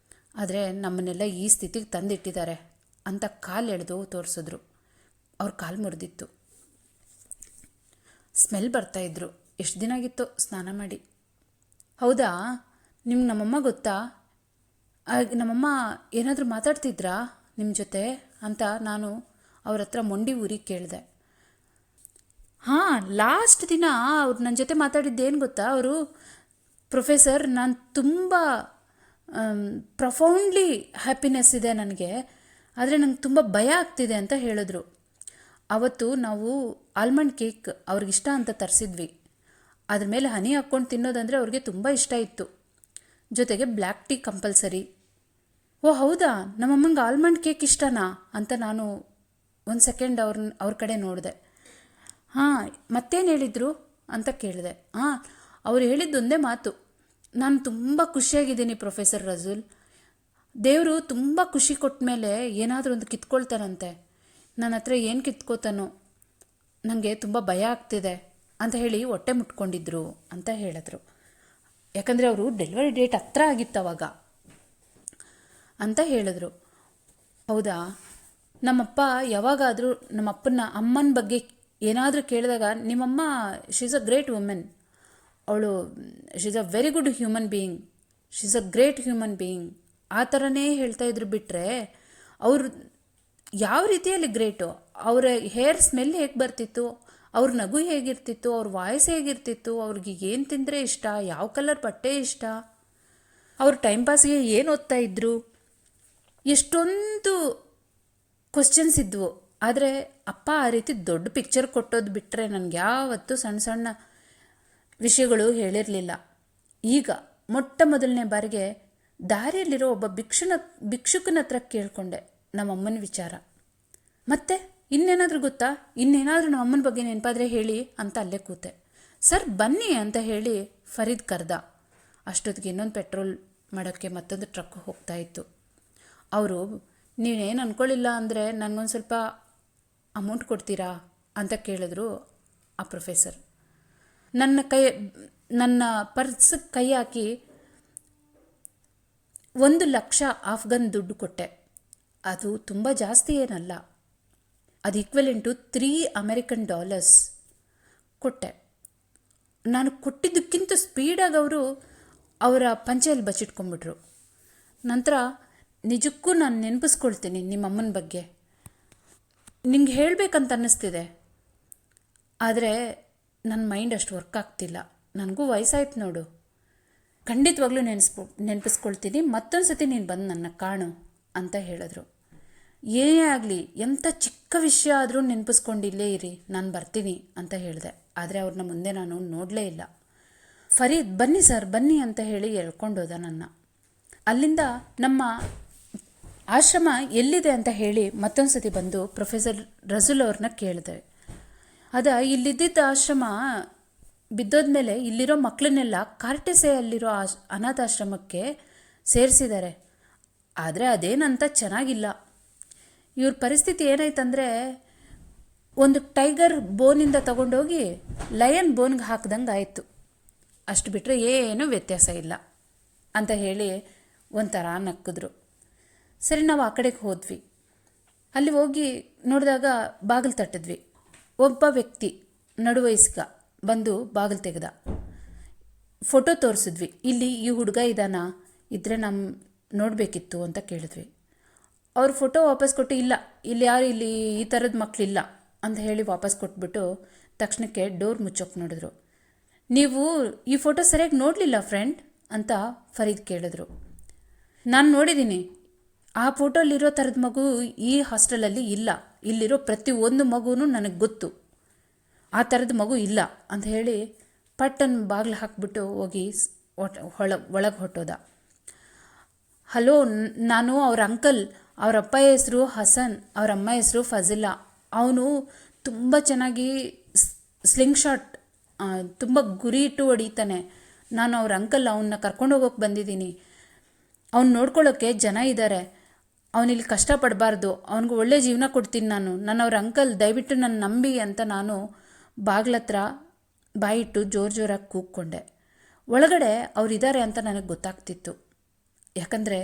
ಆದರೆ ನಮ್ಮನ್ನೆಲ್ಲ ಈ ಸ್ಥಿತಿಗೆ ತಂದಿಟ್ಟಿದ್ದಾರೆ ಅಂತ ಕಾಲು ಎಳೆದು ತೋರಿಸಿದ್ರು. ಅವ್ರ ಕಾಲು ಮುರಿದಿತ್ತು, ಸ್ಮೆಲ್ ಬರ್ತಾಯಿದ್ರು. ಎಷ್ಟು ದಿನ ಆಗಿತ್ತು ಸ್ನಾನ ಮಾಡಿ. ಹೌದಾ, ನಿಮ್ಗೆ ನಮ್ಮಮ್ಮ ಗೊತ್ತಾ, ನಮ್ಮಮ್ಮ ಏನಾದರೂ ಮಾತಾಡ್ತಿದ್ರಾ ನಿಮ್ಮ ಜೊತೆ ಅಂತ ನಾನು ಅವ್ರ ಹತ್ರ ಮೊಂಡಿ ಊರಿಗೆ ಕೇಳಿದೆ. ಹಾಂ, ಲಾಸ್ಟ್ ದಿನ ಅವ್ರು ನನ್ನ ಜೊತೆ ಮಾತಾಡಿದ್ದೇನು ಗೊತ್ತಾ, ಅವರು ಪ್ರೊಫೆಸರ್ ನಾನು ತುಂಬ ಪ್ರೊಫೌಂಡ್ಲಿ ಹ್ಯಾಪಿನೆಸ್ ಇದೆ ನನಗೆ, ಆದರೆ ನಂಗೆ ತುಂಬ ಭಯ ಆಗ್ತಿದೆ ಅಂತ ಹೇಳಿದ್ರು. ಅವತ್ತು ನಾವು ಆಲ್ಮಂಡ್ ಕೇಕ್ ಅವ್ರಿಗಿಷ್ಟ ಅಂತ ತರಿಸಿದ್ವಿ. ಅದ್ರ ಮೇಲೆ ಹನಿ ಹಾಕ್ಕೊಂಡು ತಿನ್ನೋದಂದರೆ ಅವ್ರಿಗೆ ತುಂಬ ಇಷ್ಟ ಇತ್ತು. ಜೊತೆಗೆ ಬ್ಲ್ಯಾಕ್ ಟೀ ಕಂಪಲ್ಸರಿ. ಓ ಹೌದಾ, ನಮ್ಮಮ್ಮಂಗೆ ಆಲ್ಮಂಡ್ ಕೇಕ್ ಇಷ್ಟನಾ ಅಂತ ನಾನು ಒಂದು ಸೆಕೆಂಡ್ ಅವ್ರ ಕಡೆ ನೋಡಿದೆ. ಹಾಂ, ಮತ್ತೇನು ಹೇಳಿದರು ಅಂತ ಕೇಳಿದೆ. ಹಾಂ, ಅವ್ರು ಹೇಳಿದ್ದೊಂದೇ ಮಾತು, ನಾನು ತುಂಬ ಖುಷಿಯಾಗಿದ್ದೀನಿ ಪ್ರೊಫೆಸರ್ ರಜುಲ್, ದೇವರು ತುಂಬ ಖುಷಿ ಕೊಟ್ಟ ಮೇಲೆ ಏನಾದರೂ ಒಂದು ಕಿತ್ಕೊಳ್ತಾನಂತೆ, ನನ್ನ ಹತ್ರ ಏನು ಕಿತ್ಕೋತಾನೋ, ನನಗೆ ತುಂಬ ಭಯ ಆಗ್ತಿದೆ ಅಂತ ಹೇಳಿ ಹೊಟ್ಟೆ ಮುಟ್ಕೊಂಡಿದ್ರು ಅಂತ ಹೇಳಿದ್ರು. ಯಾಕಂದರೆ ಅವರು ಡೆಲಿವರಿ ಡೇಟ್ ಹತ್ರ ಆಗಿತ್ತು ಅವಾಗ ಅಂತ ಹೇಳಿದ್ರು. ಹೌದಾ, ನಮ್ಮಪ್ಪ ಯಾವಾಗಾದರೂ ಅಮ್ಮನ ಬಗ್ಗೆ ಏನಾದರೂ ಕೇಳಿದಾಗ ನಿಮ್ಮಮ್ಮ she is a great women, ಅವಳು she is a very good human being, she is a great human being ಆ ಥರನೇ ಹೇಳ್ತಾಯಿದ್ರು. ಬಿಟ್ಟರೆ ಅವರು ಯಾವ ರೀತಿಯಲ್ಲಿ ಗ್ರೇಟು, ಅವರ ಹೇರ್ ಸ್ಮೆಲ್ ಹೇಗೆ ಬರ್ತಿತ್ತು, ಅವ್ರ ನಗು ಹೇಗಿರ್ತಿತ್ತು, ಅವ್ರ ವಾಯ್ಸ್ ಹೇಗಿರ್ತಿತ್ತು, ಅವ್ರಿಗೆ ಏನು ತಿಂದರೆ ಇಷ್ಟ, ಯಾವ ಕಲರ್ ಬಟ್ಟೆ ಇಷ್ಟ, ಅವ್ರ ಟೈಮ್ ಪಾಸ್ಗೆ ಏನು ಓದ್ತಾ ಇದ್ರು, ಎಷ್ಟೊಂದು ಕ್ವಶನ್ಸ್ ಇದ್ವು. ಆದರೆ ಅಪ್ಪ ಆ ರೀತಿ ದೊಡ್ಡ ಪಿಕ್ಚರ್ ಕೊಟ್ಟೋದು ಬಿಟ್ಟರೆ ನನಗೆ ಯಾವತ್ತೂ ಸಣ್ಣ ಸಣ್ಣ ವಿಷಯಗಳು ಹೇಳಿರಲಿಲ್ಲ. ಈಗ ಮೊಟ್ಟ ಮೊದಲನೇ ಬಾರಿಗೆ ದಾರಿಯಲ್ಲಿರೋ ಒಬ್ಬ ಭಿಕ್ಷುಕನ ಹತ್ರ ಕೇಳಿಕೊಂಡೆ ನಮ್ಮಮ್ಮನ ವಿಚಾರ. ಮತ್ತೆ ಇನ್ನೇನಾದರೂ ಗೊತ್ತಾ, ಇನ್ನೇನಾದರೂ ನಮ್ಮಮ್ಮನ ಬಗ್ಗೆ ನೆನಪಾದರೆ ಹೇಳಿ ಅಂತ ಅಲ್ಲೇ ಕೂತೆ. ಸರ್ ಬನ್ನಿ ಅಂತ ಹೇಳಿ ಫರೀದ್ ಕರೆದ. ಅಷ್ಟೊತ್ತಿಗೆ ಇನ್ನೊಂದು ಪೆಟ್ರೋಲ್ ಮಾಡೋಕ್ಕೆ ಮತ್ತೊಂದು ಟ್ರಕ್ ಹೋಗ್ತಾ ಇತ್ತು. ಅವರು ನೀವೇನು ಅಂದ್ಕೊಳ್ಳಿಲ್ಲ ಅಂದರೆ ನನಗೊಂದು ಸ್ವಲ್ಪ ಅಮೌಂಟ್ ಕೊಡ್ತೀರಾ ಅಂತ ಕೇಳಿದ್ರು ಆ ಪ್ರೊಫೆಸರ್. ನನ್ನ ಪರ್ಸ್ಗೆ ಕೈ ಹಾಕಿ 1,00,000 ಆಫ್ಘನ್ ದುಡ್ಡು ಕೊಟ್ಟೆ. ಅದು ತುಂಬ ಜಾಸ್ತಿ ಏನಲ್ಲ, ಅದು ಈಕ್ವಲೆಂಟು $3 ಅಮೆರಿಕನ್ ಕೊಟ್ಟೆ. ನಾನು ಕೊಟ್ಟಿದ್ದಕ್ಕಿಂತ ಸ್ಪೀಡಾಗಿ ಅವರು ಅವರ ಪಂಚೆಯಲ್ಲಿ ಬಚ್ಚಿಟ್ಕೊಂಡ್ಬಿಟ್ರು. ನಂತರ ನಿಜಕ್ಕೂ ನಾನು ನೆನಪಿಸ್ಕೊಳ್ತೀನಿ ನಿಮ್ಮಮ್ಮನ ಬಗ್ಗೆ, ನಿಂಗೆ ಹೇಳಬೇಕಂತ ಅನ್ನಿಸ್ತಿದೆ, ಆದರೆ ನನ್ನ ಮೈಂಡ್ ಅಷ್ಟು ವರ್ಕ್ ಆಗ್ತಿಲ್ಲ, ನನಗೂ ವಯಸ್ಸಾಯ್ತು ನೋಡು, ಖಂಡಿತವಾಗ್ಲೂ ನೆನಪಿಸ್ಕೊಳ್ತೀನಿ, ಮತ್ತೊಂದು ಸತಿ ನೀನು ಬಂದು ನನ್ನ ಕಾಣು ಅಂತ ಹೇಳಿದ್ರು. ಏನೇ ಆಗಲಿ, ಎಂಥ ಚಿಕ್ಕ ವಿಷಯ ಆದರೂ ನೆನಪಿಸ್ಕೊಂಡಿಲ್ಲೇ ಇರಿ, ನಾನು ಬರ್ತೀನಿ ಅಂತ ಹೇಳಿದೆ. ಆದರೆ ಅವ್ರನ್ನ ಮುಂದೆ ನಾನು ನೋಡಲೇ ಇಲ್ಲ. ಫರೀದ್ ಬನ್ನಿ ಸರ್ ಬನ್ನಿ ಅಂತ ಹೇಳಿ ಎಳ್ಕೊಂಡೋದ ನನ್ನ. ಅಲ್ಲಿಂದ ನಮ್ಮ ಆಶ್ರಮ ಎಲ್ಲಿದೆ ಅಂತ ಹೇಳಿ ಮತ್ತೊಂದು ಸತಿ ಬಂದು ಪ್ರೊಫೆಸರ್ ರಜುಲ್ ಅವ್ರನ್ನ ಕೇಳಿದೆ. ಇಲ್ಲಿದ್ದ ಆಶ್ರಮ ಬಿದ್ದೋದ್ಮೇಲೆ ಇಲ್ಲಿರೋ ಮಕ್ಕಳನ್ನೆಲ್ಲ ಕಾರ್ಟೆಸೆಯಲ್ಲಿರೋ ಅನಾಥಾಶ್ರಮಕ್ಕೆ ಸೇರಿಸಿದ್ದಾರೆ. ಆದರೆ ಅದೇನಂತ ಚೆನ್ನಾಗಿಲ್ಲ, ಇವ್ರ ಪರಿಸ್ಥಿತಿ ಏನಾಯ್ತಂದರೆ ಒಂದು ಟೈಗರ್ ಬೋನಿಂದ ತಗೊಂಡೋಗಿ ಲಯನ್ ಬೋನ್ಗೆ ಹಾಕ್ದಂಗೆ ಆಯಿತು. ಅಷ್ಟು ಬಿಟ್ಟರೆ ಏನೂ ವ್ಯತ್ಯಾಸ ಇಲ್ಲ ಅಂತ ಹೇಳಿ ಒಂಥರ ನಕ್ಕಿದ್ರು. ಸರಿ, ನಾವು ಆ ಕಡೆಗೆ ಹೋದ್ವಿ. ಅಲ್ಲಿ ಹೋಗಿ ನೋಡಿದಾಗ ಬಾಗಿಲು ತಟ್ಟಿದ್ವಿ. ಒಬ್ಬ ವ್ಯಕ್ತಿ ನಡುವಯಸ್ಕ ಬಂದು ಬಾಗಿಲು ತೆಗೆದ. ಫೋಟೋ ತೋರಿಸಿದ್ವಿ. ಇಲ್ಲಿ ಈ ಹುಡುಗ ಇದ್ದಾನ, ಇದ್ದರೆ ನಮ್ಮ ನೋಡಬೇಕಿತ್ತು ಅಂತ ಕೇಳಿದ್ವಿ. ಅವ್ರು ಫೋಟೋ ವಾಪಸ್ ಕೊಟ್ಟು, ಇಲ್ಲ ಇಲ್ಲಿ ಯಾರು ಇಲ್ಲಿ ಈ ಥರದ ಮಕ್ಕಳಿಲ್ಲ ಅಂತ ಹೇಳಿ ವಾಪಸ್ ಕೊಟ್ಬಿಟ್ಟು ತಕ್ಷಣಕ್ಕೆ ಡೋರ್ ಮುಚ್ಚೋಕೆ ನೋಡಿದ್ರು. ನೀವು ಈ ಫೋಟೋ ಸರಿಯಾಗಿ ನೋಡಲಿಲ್ಲ ಫ್ರೆಂಡ್ ಅಂತ ಫರೀದ್ ಕೇಳಿದ್ರು. ನಾನು ನೋಡಿದ್ದೀನಿ, ಆ ಫೋಟೋಲಿರೋ ಥರದ ಮಗು ಈ ಹಾಸ್ಟೆಲಲ್ಲಿ ಇಲ್ಲ. ಇಲ್ಲಿರೋ ಪ್ರತಿಯೊಂದು ಮಗುನೂ ನನಗೆ ಗೊತ್ತು, ಆ ಥರದ ಮಗು ಇಲ್ಲ ಅಂತ ಹೇಳಿ ಪಟ್ಟನ್ನು ಬಾಗಿಲು ಹಾಕಿಬಿಟ್ಟು ಹೋಗಿ ಒಳಗೆ ಹೊಟ್ಟೋದ. ಹಲೋ, ನಾನು ಅವ್ರ ಅಂಕಲ್. ಅವ್ರ ಅಪ್ಪ ಹೆಸರು ಹಸನ್, ಅವ್ರ ಅಮ್ಮ ಹೆಸರು ಫಜಿಲಾ. ಅವನು ತುಂಬ ಚೆನ್ನಾಗಿ ಸ್ಲಿಂಗ್ ಶಾಟ್, ತುಂಬ ಗುರಿ ಇಟ್ಟು ಹೊಡಿತಾನೆ. ನಾನು ಅವ್ರ ಅಂಕಲ್, ಅವನ್ನ ಕರ್ಕೊಂಡು ಹೋಗೋಕೆ ಬಂದಿದ್ದೀನಿ. ಅವ್ನು ನೋಡ್ಕೊಳ್ಳೋಕ್ಕೆ ಜನ ಇದ್ದಾರೆ. ಅವನಿಲ್ಲಿ ಕಷ್ಟಪಡಬಾರ್ದು, ಅವನಿಗೆ ಒಳ್ಳೆ ಜೀವನ ಕೊಡ್ತೀನಿ ನಾನು ಅವ್ರ ಅಂಕಲ್, ದಯವಿಟ್ಟು ನನ್ನ ನಂಬಿ ಅಂತ ನಾನು ಬಾಗ್ಲತ್ರ ಬಾಯಿಟ್ಟು ಜೋರಾಗಿ ಕೂಗ್ಕೊಂಡೆ. ಒಳಗಡೆ ಅವರಿದ್ದಾರೆ ಅಂತ ನನಗೆ ಗೊತ್ತಾಗ್ತಿತ್ತು. ಯಾಕಂದರೆ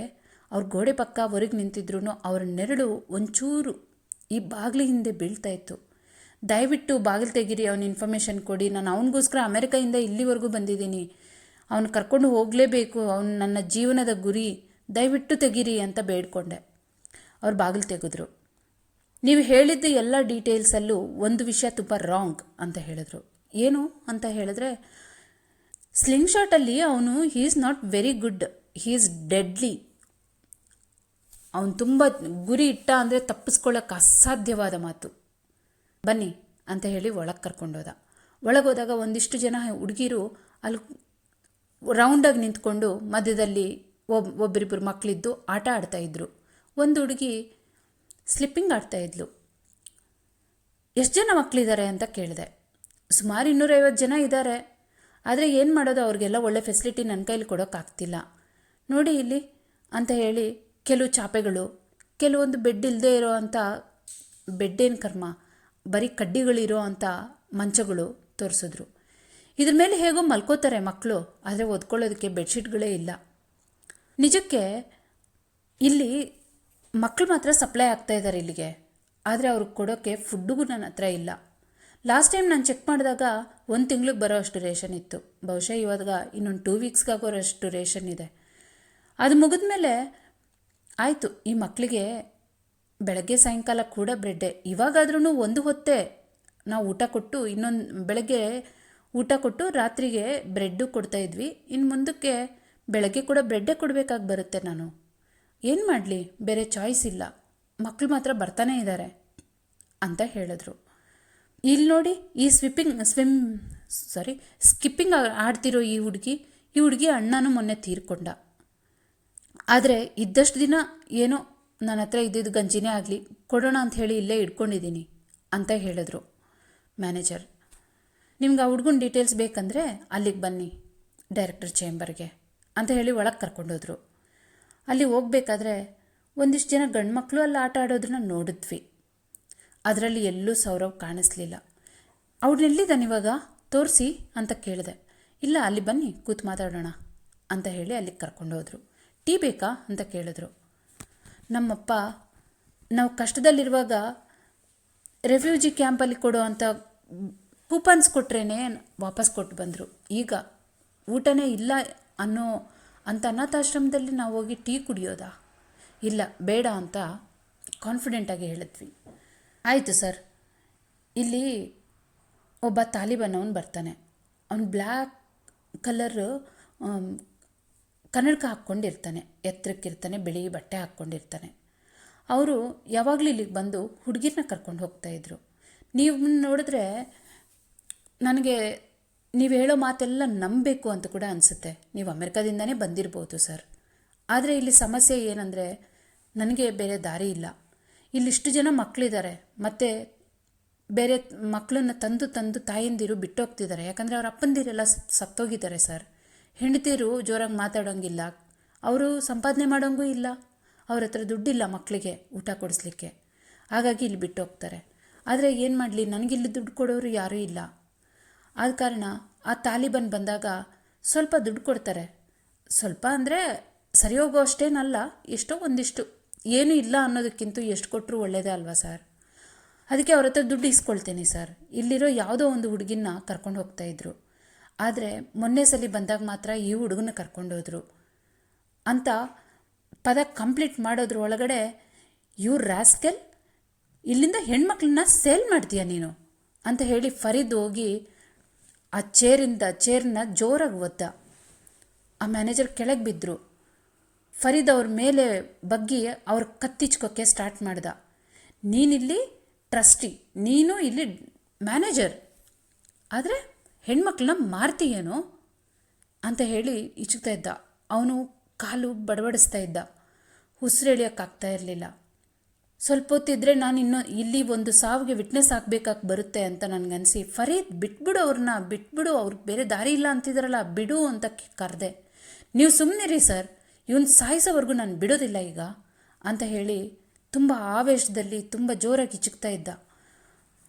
ಅವ್ರ ಗೋಡೆ ಪಕ್ಕ ಹೊರಗೆ ನಿಂತಿದ್ರು ಅವ್ರ ನೆರಳು ಒಂಚೂರು ಈ ಬಾಗಿಲು ಹಿಂದೆ ಬೀಳ್ತಾಯಿತ್ತು. ದಯವಿಟ್ಟು ಬಾಗಿಲು ತೆಗೀರಿ, ಅವನ ಇನ್ಫಾರ್ಮೇಷನ್ ಕೊಡಿ, ನಾನು ಅವನಿಗೋಸ್ಕರ ಅಮೆರಿಕೆಯಿಂದ ಇಲ್ಲಿವರೆಗೂ ಬಂದಿದ್ದೀನಿ, ಅವನು ಕರ್ಕೊಂಡು ಹೋಗಲೇಬೇಕು, ಅವನು ನನ್ನ ಜೀವನದ ಗುರಿ, ದಯವಿಟ್ಟು ತೆಗೀರಿ ಅಂತ ಬೇಡ್ಕೊಂಡೆ. ಅವ್ರು ಬಾಗಿಲು ತೆಗೆದ್ರು. ನೀವು ಹೇಳಿದ್ದ ಎಲ್ಲ ಡೀಟೇಲ್ಸಲ್ಲೂ ಒಂದು ವಿಷಯ ತುಂಬ ರಾಂಗ್ ಅಂತ ಹೇಳಿದ್ರು. ಏನು ಅಂತ ಹೇಳಿದ್ರೆ, ಸ್ಲಿಂಗ್ ಶಾಟಲ್ಲಿ ಅವನು he is not very good, he is deadly. ಅವನು ತುಂಬ ಗುರಿ ಇಟ್ಟ ಅಂದರೆ ತಪ್ಪಿಸ್ಕೊಳ್ಳೋಕೆ ಅಸಾಧ್ಯವಾದ ಮಾತು. ಬನ್ನಿ ಅಂತ ಹೇಳಿ ಒಳಗೆ ಕರ್ಕೊಂಡೋದ. ಒಳಗೋದಾಗ ಒಂದಿಷ್ಟು ಜನ ಹುಡುಗಿರು ಅಲ್ಲಿ ರೌಂಡಾಗಿ ನಿಂತ್ಕೊಂಡು ಮಧ್ಯದಲ್ಲಿ ಒಬ್ಬರಿಬ್ಬರು ಮಕ್ಕಳಿದ್ದು ಆಟ ಆಡ್ತಾಯಿದ್ರು. ಒಂದು ಹುಡುಗಿ ಸ್ಲಿಪ್ಪಿಂಗ್ ಆಡ್ತಾಯಿದ್ಲು. ಎಷ್ಟು ಜನ ಮಕ್ಕಳಿದ್ದಾರೆ ಅಂತ ಕೇಳಿದೆ. ಸುಮಾರು 250 ಜನ ಇದ್ದಾರೆ. ಆದರೆ ಏನು ಮಾಡೋದು, ಅವ್ರಿಗೆಲ್ಲ ಒಳ್ಳೆ ಫೆಸಿಲಿಟಿ ನನ್ನ ಕೈಲಿ ಕೊಡೋಕ್ಕಾಗ್ತಿಲ್ಲ. ನೋಡಿ ಇಲ್ಲಿ ಅಂತ ಹೇಳಿ ಕೆಲವು ಚಾಪೆಗಳು, ಕೆಲವೊಂದು ಬೆಡ್ ಇಲ್ಲದೆ ಇರೋ ಅಂಥ, ಬೆಡ್ಡೇನು ಕರ್ಮ, ಬರೀ ಕಡ್ಡಿಗಳಿರೋ ಅಂಥ ಮಂಚಗಳು ತೋರಿಸಿದ್ರು. ಇದ್ರ ಮೇಲೆ ಹೇಗೋ ಮಲ್ಕೋತಾರೆ ಮಕ್ಕಳು, ಆದರೆ ಓದ್ಕೊಳ್ಳೋದಕ್ಕೆ ಬೆಡ್ಶೀಟ್ಗಳೇ ಇಲ್ಲ. ನಿಜಕ್ಕೆ ಇಲ್ಲಿ ಮಕ್ಕಳು ಮಾತ್ರ ಸಪ್ಲೈ ಆಗ್ತಾ ಇದ್ದಾರೆ ಇಲ್ಲಿಗೆ, ಆದರೆ ಅವ್ರಿಗೆ ಕೊಡೋಕ್ಕೆ ಫುಡ್ಡಿಗೂ ನನ್ನ ಹತ್ರ ಇಲ್ಲ. ಲಾಸ್ಟ್ ಟೈಮ್ ನಾನು ಚೆಕ್ ಮಾಡಿದಾಗ 1 ತಿಂಗ್ಳಿಗೆ ಬರೋ ಅಷ್ಟು ರೇಷನ್ ಇತ್ತು. ಬಹುಶಃ ಇವಾಗ ಇನ್ನೊಂದು 2 ವೀಕ್ಸ್ಗಾಗೋರಷ್ಟು ರೇಷನ್ ಇದೆ. ಅದು ಮುಗಿದ ಮೇಲೆ ಆಯಿತು, ಈ ಮಕ್ಕಳಿಗೆ ಬೆಳಗ್ಗೆ ಸಾಯಂಕಾಲ ಕೂಡ ಬ್ರೆಡ್ಡೆ. ಇವಾಗಾದ್ರೂ ಒಂದು ಹೊತ್ತೇ ನಾವು ಊಟ ಕೊಟ್ಟು, ಇನ್ನೊಂದು ಬೆಳಗ್ಗೆ ಊಟ ಕೊಟ್ಟು ರಾತ್ರಿಗೆ ಬ್ರೆಡ್ಡು ಕೊಡ್ತಾಯಿದ್ವಿ. ಇನ್ನು ಮುಂದಕ್ಕೆ ಬೆಳಗ್ಗೆ ಕೂಡ ಬ್ರೆಡ್ಡೇ ಕೊಡಬೇಕಾಗಿ ಬರುತ್ತೆ. ನಾನು ಏನು ಮಾಡಲಿ, ಬೇರೆ ಚಾಯ್ಸ್ ಇಲ್ಲ, ಮಕ್ಕಳು ಮಾತ್ರ ಬರ್ತಾನೇ ಇದ್ದಾರೆ ಅಂತ ಹೇಳಿದ್ರು. ಇಲ್ಲಿ ನೋಡಿ, ಈ ಸ್ಕಿಪ್ಪಿಂಗ್ ಆಡ್ತಿರೋ ಈ ಹುಡುಗಿ ಅಣ್ಣನೂ ಮೊನ್ನೆ ತೀರ್ಕೊಂಡ. ಆದರೆ ಇದ್ದಷ್ಟು ದಿನ ಏನೋ ನನ್ನ ಹತ್ರ ಇದ್ದಿದ್ದು ಗಂಜಿನೇ ಆಗಲಿ ಕೊಡೋಣ ಅಂತ ಹೇಳಿ ಇಲ್ಲೇ ಇಟ್ಕೊಂಡಿದ್ದೀನಿ ಅಂತ ಹೇಳಿದ್ರು ಮ್ಯಾನೇಜರ್. ನಿಮ್ಗೆ ಆ ಹುಡುಗನ ಡೀಟೇಲ್ಸ್ ಬೇಕಂದರೆ ಅಲ್ಲಿಗೆ ಬನ್ನಿ ಡೈರೆಕ್ಟರ್ ಚೇಂಬರ್ಗೆ ಅಂತ ಹೇಳಿ ಒಳಗೆ ಕರ್ಕೊಂಡೋದ್ರು. ಅಲ್ಲಿ ಹೋಗ್ಬೇಕಾದ್ರೆ ಒಂದಿಷ್ಟು ಜನ ಗಂಡು ಮಕ್ಕಳು ಅಲ್ಲಿ ಆಟ ಆಡೋದನ್ನ ನೋಡಿದ್ವಿ. ಅದರಲ್ಲಿ ಎಲ್ಲೂ ಸೌರವ್ ಕಾಣಿಸ್ಲಿಲ್ಲ. ಅವ್ರನ್ನೆಲ್ಲಿದ್ದಾನೆ ಇವಾಗ ತೋರಿಸಿ ಅಂತ ಕೇಳಿದೆ. ಇಲ್ಲ, ಅಲ್ಲಿ ಬನ್ನಿ ಕೂತು ಮಾತಾಡೋಣ ಅಂತ ಹೇಳಿ ಅಲ್ಲಿಗೆ ಕರ್ಕೊಂಡೋದ್ರು. ಟೀ ಬೇಕಾ ಅಂತ ಕೇಳಿದ್ರು. ನಮ್ಮಪ್ಪ ನಾವು ಕಷ್ಟದಲ್ಲಿರುವಾಗ ರೆಫ್ಯೂಜಿ ಕ್ಯಾಂಪಲ್ಲಿ ಕೊಡೋ ಅಂಥ ಕೂಪನ್ಸ್ ಕೊಟ್ರೇನೆ ವಾಪಸ್ ಕೊಟ್ಟು ಬಂದರು. ಈಗ ಊಟನೇ ಇಲ್ಲ ಅನ್ನೋ ಅಂಥ ಅನಾಥಾಶ್ರಮದಲ್ಲಿ ನಾವು ಹೋಗಿ ಟೀ ಕುಡಿಯೋದಾ? ಇಲ್ಲ, ಬೇಡ ಅಂತ ಕಾನ್ಫಿಡೆಂಟಾಗಿ ಹೇಳಿದ್ವಿ. ಆಯಿತು ಸರ್, ಇಲ್ಲಿ ಒಬ್ಬ ತಾಲಿಬಾನ್ ಅವನು ಬರ್ತಾನೆ. ಅವನು ಬ್ಲ್ಯಾಕ್ ಕಲರ್ ಕನ್ನಡಕ ಹಾಕ್ಕೊಂಡಿರ್ತಾನೆ, ಎತ್ತರಕ್ಕಿರ್ತಾನೆ, ಬಿಳಿ ಬಟ್ಟೆ ಹಾಕ್ಕೊಂಡಿರ್ತಾನೆ. ಅವರು ಯಾವಾಗಲೂ ಇಲ್ಲಿಗೆ ಬಂದು ಹುಡುಗಿರನ್ನ ಕರ್ಕೊಂಡು ಹೋಗ್ತಾಯಿದ್ರು. ನೀವು ನೋಡಿದ್ರೆ ನನಗೆ ನೀವು ಹೇಳೋ ಮಾತೆಲ್ಲ ನಂಬಬೇಕು ಅಂತ ಕೂಡ ಅನಿಸುತ್ತೆ. ನೀವು ಅಮೆರಿಕದಿಂದನೇ ಬಂದಿರ್ಬೋದು ಸರ್. ಆದರೆ ಇಲ್ಲಿ ಸಮಸ್ಯೆ ಏನಂದರೆ, ನನಗೆ ಬೇರೆ ದಾರಿ ಇಲ್ಲ. ಇಲ್ಲಿಷ್ಟು ಜನ ಮಕ್ಕಳಿದ್ದಾರೆ, ಮತ್ತು ಬೇರೆ ಮಕ್ಕಳನ್ನ ತಂದು ತಾಯಂದಿರು ಬಿಟ್ಟೋಗ್ತಿದ್ದಾರೆ. ಯಾಕಂದರೆ ಅವ್ರ ಅಪ್ಪಂದಿರೆಲ್ಲ ಸತ್ತೋಗಿದ್ದಾರೆ ಸರ್. ಹೆಂಡತಿರು ಜೋರಾಗಿ ಮಾತಾಡೋಂಗಿಲ್ಲ, ಅವರು ಸಂಪಾದನೆ ಮಾಡೋಂಗೂ ಇಲ್ಲ, ಅವ್ರ ಹತ್ರ ದುಡ್ಡಿಲ್ಲ ಮಕ್ಕಳಿಗೆ ಊಟ ಕೊಡಿಸ್ಲಿಕ್ಕೆ. ಹಾಗಾಗಿ ಇಲ್ಲಿ ಬಿಟ್ಟು ಹೋಗ್ತಾರೆ. ಆದರೆ ಏನು ಮಾಡಲಿ, ನನಗಿಲ್ಲಿ ದುಡ್ಡು ಕೊಡೋರು ಯಾರೂ ಇಲ್ಲ. ಆದ ಕಾರಣ ಆ ತಾಲಿಬಾನ್ ಬಂದಾಗ ಸ್ವಲ್ಪ ದುಡ್ಡು ಕೊಡ್ತಾರೆ. ಸ್ವಲ್ಪ ಅಂದರೆ ಸರಿ ಹೋಗೋ ಅಷ್ಟೇನಲ್ಲ, ಎಷ್ಟೋ ಒಂದಿಷ್ಟು, ಏನೂ ಇಲ್ಲ ಅನ್ನೋದಕ್ಕಿಂತ ಎಷ್ಟು ಕೊಟ್ಟರು ಒಳ್ಳೆಯದೇ ಅಲ್ವಾ ಸರ್. ಅದಕ್ಕೆ ಅವ್ರ ಹತ್ರ ದುಡ್ಡು ಇಸ್ಕೊಳ್ತೇನೆ ಸರ್. ಇಲ್ಲಿರೋ ಯಾವುದೋ ಒಂದು ಹುಡುಗಿನ ಕರ್ಕೊಂಡು ಹೋಗ್ತಾಯಿದ್ರು. ಆದರೆ ಮೊನ್ನೆ ಸಲ ಬಂದಾಗ ಮಾತ್ರ ಈ ಹುಡುಗನ ಕರ್ಕೊಂಡೋದ್ರು ಅಂತ ಪದ ಕಂಪ್ಲೀಟ್ ಮಾಡೋದ್ರ ಒಳಗಡೆ, ಯು ರಾಸ್ಕೆಲ್, ಇಲ್ಲಿಂದ ಹೆಣ್ಮಕ್ಳನ್ನ ಸೇಲ್ ಮಾಡ್ತೀಯ ನೀನು ಅಂತ ಹೇಳಿ ಫರೀದ್ ಹೋಗಿ ಆ ಚೇರ್ನ ಜೋರಾಗಿ ಒದ್ದ. ಆ ಮ್ಯಾನೇಜರ್ ಕೆಳಗೆ ಬಿದ್ದರು. ಫರೀದ್ ಅವ್ರ ಮೇಲೆ ಬಗ್ಗಿ ಅವ್ರ ಕತ್ತಿಚ್ಕೋಕ್ಕೆ ಸ್ಟಾರ್ಟ್ ಮಾಡ್ದ. ನೀನಿಲ್ಲಿ ಟ್ರಸ್ಟಿ, ನೀನು ಇಲ್ಲಿ ಮ್ಯಾನೇಜರ್, ಆದರೆ ಹೆಣ್ಮಕ್ಳನ್ನ ಮಾರ್ತೀಯೇನೋ ಅಂತ ಹೇಳಿ ಇಚ್ಚುತ್ತಾ ಇದ್ದ. ಅವನು ಕಾಲು ಬಡಬಡಿಸ್ತಾ ಇದ್ದ, ಉಸಿರೆಳಿಯೋಕ್ಕಾಗ್ತಾ ಇರಲಿಲ್ಲ. ಸ್ವಲ್ಪ ಹೊತ್ತಿದ್ರೆ ನಾನು ಇಲ್ಲಿ ಒಂದು ಸಾವಿಗೆ ವಿಟ್ನೆಸ್ ಆಗಬೇಕಾಗಿ ಬರುತ್ತೆ ಅಂತ ನನಗನ್ಸಿ, ಫರೀದ್ ಬಿಟ್ಬಿಡು ಅವ್ರನ್ನ, ಬಿಟ್ಬಿಡು, ಅವ್ರಿಗೆ ಬೇರೆ ದಾರಿ ಇಲ್ಲ ಅಂತಿದ್ದಾರಲ್ಲ, ಬಿಡು ಅಂತ ಕರೆದೆ. ನೀವು ಸುಮ್ಮನಿರಿ ಸರ್, ಇವನು ಸಾಯಿಸೋವರೆಗೂ ನಾನು ಬಿಡೋದಿಲ್ಲ ಈಗ ಅಂತ ಹೇಳಿ ತುಂಬ ಆವೇಶದಲ್ಲಿ ತುಂಬ ಜೋರಾಗಿ ಚಿಕ್ತಾ ಇದ್ದ.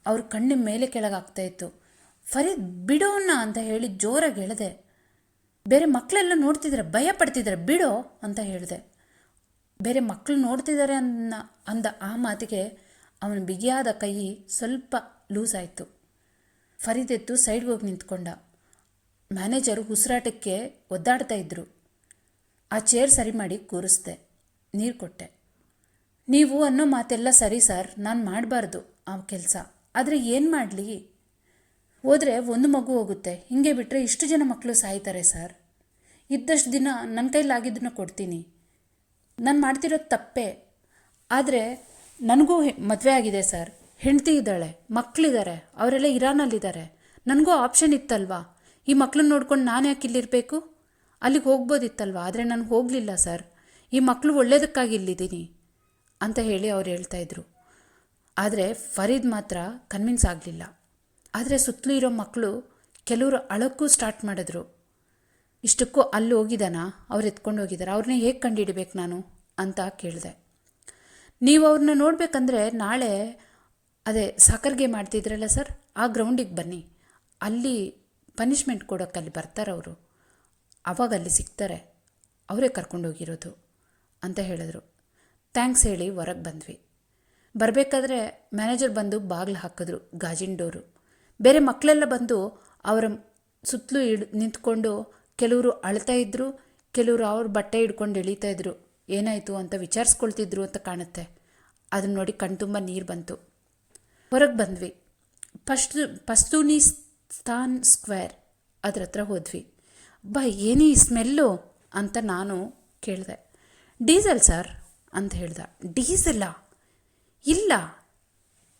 ಅವ್ರ ಕಣ್ಣಿನ ಮೇಲೆ ಕೆಳಗಾಗ್ತಾಯಿತ್ತು. ಫರೀದ್ ಬಿಡೋನ್ನ ಅಂತ ಹೇಳಿ ಜೋರಾಗಿ ಹೇಳಿದೆ. ಬೇರೆ ಮಕ್ಕಳೆಲ್ಲ ನೋಡ್ತಿದ್ದಾರೆ, ಭಯ ಪಡ್ತಿದ್ದಾರೆ, ಬಿಡೋ ಅಂತ ಹೇಳಿದೆ. ಬೇರೆ ಮಕ್ಕಳು ನೋಡ್ತಿದ್ದಾರೆ ಅಂದ ಆ ಮಾತಿಗೆ ಅವನ ಬಿಗಿಯಾದ ಕೈ ಸ್ವಲ್ಪ ಲೂಸ್ ಆಯಿತು. ಫರೀದ್ ಎದ್ದು ಸೈಡ್ಗೆ ಹೋಗಿ ನಿಂತ್ಕೊಂಡ. ಮ್ಯಾನೇಜರು ಉಸಿರಾಟಕ್ಕೆ ಒದ್ದಾಡ್ತಾ ಇದ್ದರು. ಆ ಚೇರ್ ಸರಿ ಮಾಡಿ ಕೂರಿಸ್ದೆ, ನೀರು ಕೊಟ್ಟೆ. ನೀವು ಅನ್ನೋ ಮಾತೆಲ್ಲ ಸರಿ ಸರ್, ನಾನು ಮಾಡಬಾರ್ದು ಆ ಕೆಲಸ, ಆದರೆ ಏನು ಮಾಡಲಿ, ಹೋದರೆ ಒಂದು ಮಗು ಹೋಗುತ್ತೆ, ಹಿಂಗೆ ಬಿಟ್ಟರೆ ಇಷ್ಟು ಜನ ಮಕ್ಕಳು ಸಾಯ್ತಾರೆ ಸರ್. ಇದ್ದಷ್ಟು ದಿನ ನನ್ನ ಕೈಲಾಗಿದ್ದನ್ನು ಕೊಡ್ತೀನಿ, ನಾನು ಮಾಡ್ತಿರೋದು ತಪ್ಪೇ. ಆದರೆ ನನಗೂ ಮದುವೆ ಆಗಿದೆ ಸರ್, ಹೆಂಡತಿ ಇದ್ದಾಳೆ, ಮಕ್ಕಳಿದ್ದಾರೆ, ಅವರೆಲ್ಲ ಇರಾನಲ್ಲಿದ್ದಾರೆ. ನನಗೂ ಆಪ್ಷನ್ ಇತ್ತಲ್ವಾ, ಈ ಮಕ್ಕಳನ್ನ ನೋಡ್ಕೊಂಡು ನಾನು ಯಾಕೆ ಇಲ್ಲಿರಬೇಕು, ಅಲ್ಲಿಗೆ ಹೋಗ್ಬೋದಿತ್ತಲ್ವ, ಆದರೆ ನಾನು ಹೋಗಲಿಲ್ಲ ಸರ್, ಈ ಮಕ್ಕಳು ಒಳ್ಳೇದಕ್ಕಾಗಿ ಇಲ್ಲಿದ್ದೀನಿ ಅಂತ ಹೇಳಿ ಅವ್ರು ಹೇಳ್ತಾಯಿದ್ರು. ಆದರೆ ಫರೀದ್ ಮಾತ್ರ ಕನ್ವಿನ್ಸ್ ಆಗಲಿಲ್ಲ. ಆದರೆ ಸುತ್ತಲೂ ಇರೋ ಮಕ್ಕಳು ಕೆಲವರು ಅಳಕ್ಕೂ ಸ್ಟಾರ್ಟ್ ಮಾಡಿದ್ರು. ಇಷ್ಟಕ್ಕೂ ಅಲ್ಲಿ ಹೋಗಿದ್ದಾನ, ಅವ್ರು ಎತ್ಕೊಂಡು ಹೋಗಿದ್ದಾರೆ, ಅವ್ರನ್ನ ಹೇಗೆ ಕಂಡುಹಿಡಬೇಕು ನಾನು ಅಂತ ಕೇಳಿದೆ. ನೀವು ಅವ್ರನ್ನ ನೋಡಬೇಕಂದ್ರೆ ನಾಳೆ ಅದೇ ಸಾಕರ್ ಗೇಮ್ ಮಾಡ್ತಿದ್ರಲ್ಲ ಸರ್, ಆ ಗ್ರೌಂಡಿಗೆ ಬನ್ನಿ, ಅಲ್ಲಿ ಪನಿಷ್ಮೆಂಟ್ ಕೊಡೋಕ್ಕೆ ಅಲ್ಲಿ ಬರ್ತಾರೆ ಆವಾಗ ಅಲ್ಲಿ ಸಿಗ್ತಾರೆ, ಅವರೇ ಕರ್ಕೊಂಡೋಗಿರೋದು ಅಂತ ಹೇಳಿದ್ರು. ಥ್ಯಾಂಕ್ಸ್ ಹೇಳಿ ಹೊರಗೆ ಬಂದ್ವಿ. ಬರಬೇಕಾದ್ರೆ ಮ್ಯಾನೇಜರ್ ಬಂದು ಬಾಗಿಲು ಹಾಕಿದ್ರು, ಗಾಜಿನ ಡೋರು. ಬೇರೆ ಮಕ್ಕಳೆಲ್ಲ ಬಂದು ಅವರ ಸುತ್ತಲೂ ನಿಂತ್ಕೊಂಡು ಕೆಲವರು ಅಳ್ತಾ ಇದ್ದರು, ಕೆಲವರು ಅವ್ರ ಬಟ್ಟೆ ಹಿಡ್ಕೊಂಡು ಎಳೀತಾ ಇದ್ರು, ಏನಾಯಿತು ಅಂತ ವಿಚಾರಿಸ್ಕೊಳ್ತಿದ್ರು ಅಂತ ಕಾಣುತ್ತೆ. ಅದನ್ನ ನೋಡಿ ಕಣ್ತುಂಬ ನೀರು ಬಂತು. ಹೊರಗೆ ಬಂದ್ವಿ. ಪಸ್ತೂನಿಸ್ತಾನ್ ಸ್ಕ್ವೇರ್ ಅದ್ರ ಹತ್ರ ಹೋದ್ವಿ. ಏನೇ ಸ್ಮೆಲ್ಲು ಅಂತ ನಾನು ಕೇಳಿದೆ. ಡೀಸೆಲ್ ಸರ್ ಅಂತ ಹೇಳ್ದ. ಡೀಸೆಲ್ಲಾ? ಇಲ್ಲ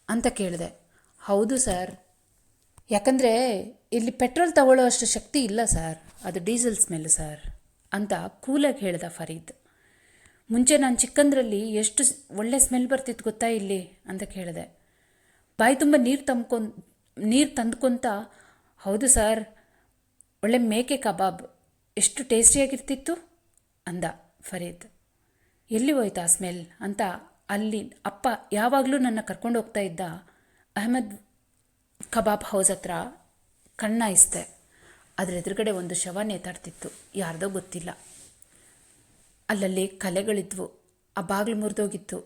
ಅಂತ ಕೇಳಿದೆ. ಹೌದು ಸರ್, ಯಾಕಂದರೆ ಇಲ್ಲಿ ಪೆಟ್ರೋಲ್ ತಗೊಳ್ಳೋ ಅಷ್ಟು ಶಕ್ತಿ ಇಲ್ಲ ಸರ್, ಅದು ಡೀಸೆಲ್ ಸ್ಮೆಲ್ ಸರ್ ಅಂತ ಕೂಲಾಗಿ ಹೇಳ್ದ ಫರೀದ್. ಮುಂಚೆ ನಾನು ಚಿಕ್ಕಂದ್ರಲ್ಲಿ ಎಷ್ಟು ಒಳ್ಳೆ ಸ್ಮೆಲ್ ಬರ್ತಿತ್ತು ಗೊತ್ತಾ ಇಲ್ಲಿ ಅಂತ ಕೇಳಿದೆ. ಬಾಯಿ ತುಂಬ ನೀರು ತಂದ್ಕೊತ, ಹೌದು ಸರ್, ಒಳ್ಳೆ ಮೇಕೆ ಕಬಾಬ್ ಎಷ್ಟು ಟೇಸ್ಟಿಯಾಗಿರ್ತಿತ್ತು ಅಂದ ಫರೀದ್. ಎಲ್ಲಿ ಹೋಯ್ತು ಆ ಸ್ಮೆಲ್ ಅಂತ ಅಲ್ಲಿ ಅಪ್ಪ ಯಾವಾಗಲೂ ನನ್ನ ಕರ್ಕೊಂಡು ಹೋಗ್ತಾ ಇದ್ದ ಅಹಮದ್ ಕಬಾಬ್ ಹೌಸ್ ಹತ್ರ ಕಣ್ಣಾಯಿಸ್ದೆ. ಅದರ ಎದುರುಗಡೆ ಒಂದು ಶವ ನೇತಾಡ್ತಿತ್ತು, ಯಾರ್ದೋ ಗೊತ್ತಿಲ್ಲ. ಅಲ್ಲಲ್ಲಿ ಕಲೆಗಳಿದ್ವು, ಆ ಬಾಗಿಲು ಮುರಿದೋಗಿತ್ತು,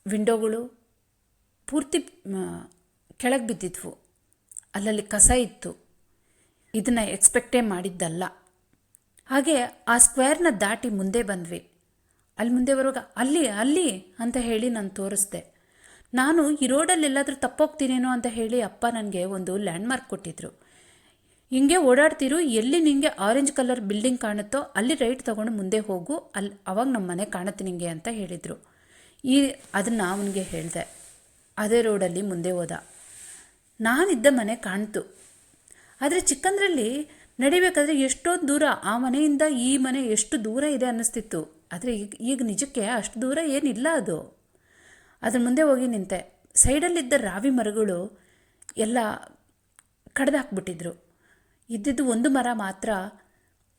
ವಿಂಡೋಗಳು ಪೂರ್ತಿ ಕೆಳಗೆ ಬಿದ್ದಿದ್ವು, ಅಲ್ಲಲ್ಲಿ ಕಸ ಇತ್ತು. ಇದನ್ನು ಎಕ್ಸ್ಪೆಕ್ಟೇ ಮಾಡಿದ್ದಲ್ಲ. ಹಾಗೆ ಆ ಸ್ಕ್ವೇರ್ನ ದಾಟಿ ಮುಂದೆ ಬಂದ್ವಿ. ಅಲ್ಲಿ ಮುಂದೆ ಬರುವಾಗ ಅಲ್ಲಿ ಅಂತ ಹೇಳಿ ನಾನು ತೋರಿಸ್ದೆ. ನಾನು ಈ ರೋಡಲ್ಲಿ ಎಲ್ಲಾದರೂ ತಪ್ಪೋಗ್ತೀನೇನೋ ಅಂತ ಹೇಳಿ ಅಪ್ಪ ನನಗೆ ಒಂದು ಲ್ಯಾಂಡ್ಮಾರ್ಕ್ ಕೊಟ್ಟಿದ್ರು. ಹಿಂಗೆ ಓಡಾಡ್ತಿರು, ಎಲ್ಲಿ ನಿಂಗೆ ಆರೆಂಜ್ ಕಲರ್ ಬಿಲ್ಡಿಂಗ್ ಕಾಣುತ್ತೋ ಅಲ್ಲಿ ರೈಟ್ ತೊಗೊಂಡು ಮುಂದೆ ಹೋಗು, ಅವಾಗ ನಮ್ಮ ಮನೆ ಕಾಣುತ್ತೆ ನಿಂಗೆ ಅಂತ ಹೇಳಿದರು. ಅದನ್ನು ಅವನಿಗೆ ಹೇಳಿದೆ. ಅದೇ ರೋಡಲ್ಲಿ ಮುಂದೆ ಹೋದ. ನಾನಿದ್ದ ಮನೆ ಕಾಣ್ತು. ಆದರೆ ಚಿಕ್ಕಂದ್ರಲ್ಲಿ ನಡಿಬೇಕಾದ್ರೆ ಎಷ್ಟೊಂದು ದೂರ, ಆ ಮನೆಯಿಂದ ಈ ಮನೆ ಎಷ್ಟು ದೂರ ಇದೆ ಅನ್ನಿಸ್ತಿತ್ತು. ಆದರೆ ಈಗ ನಿಜಕ್ಕೆ ಅಷ್ಟು ದೂರ ಏನಿಲ್ಲ ಅದು. ಅದ್ರ ಮುಂದೆ ಹೋಗಿ ನಿಂತೆ. ಸೈಡಲ್ಲಿದ್ದ ರಾವಿ ಮರಗಳು ಎಲ್ಲ ಕಡ್ದು ಹಾಕ್ಬಿಟ್ಟಿದ್ರು. ಇದ್ದಿದ್ದು ಒಂದು ಮರ ಮಾತ್ರ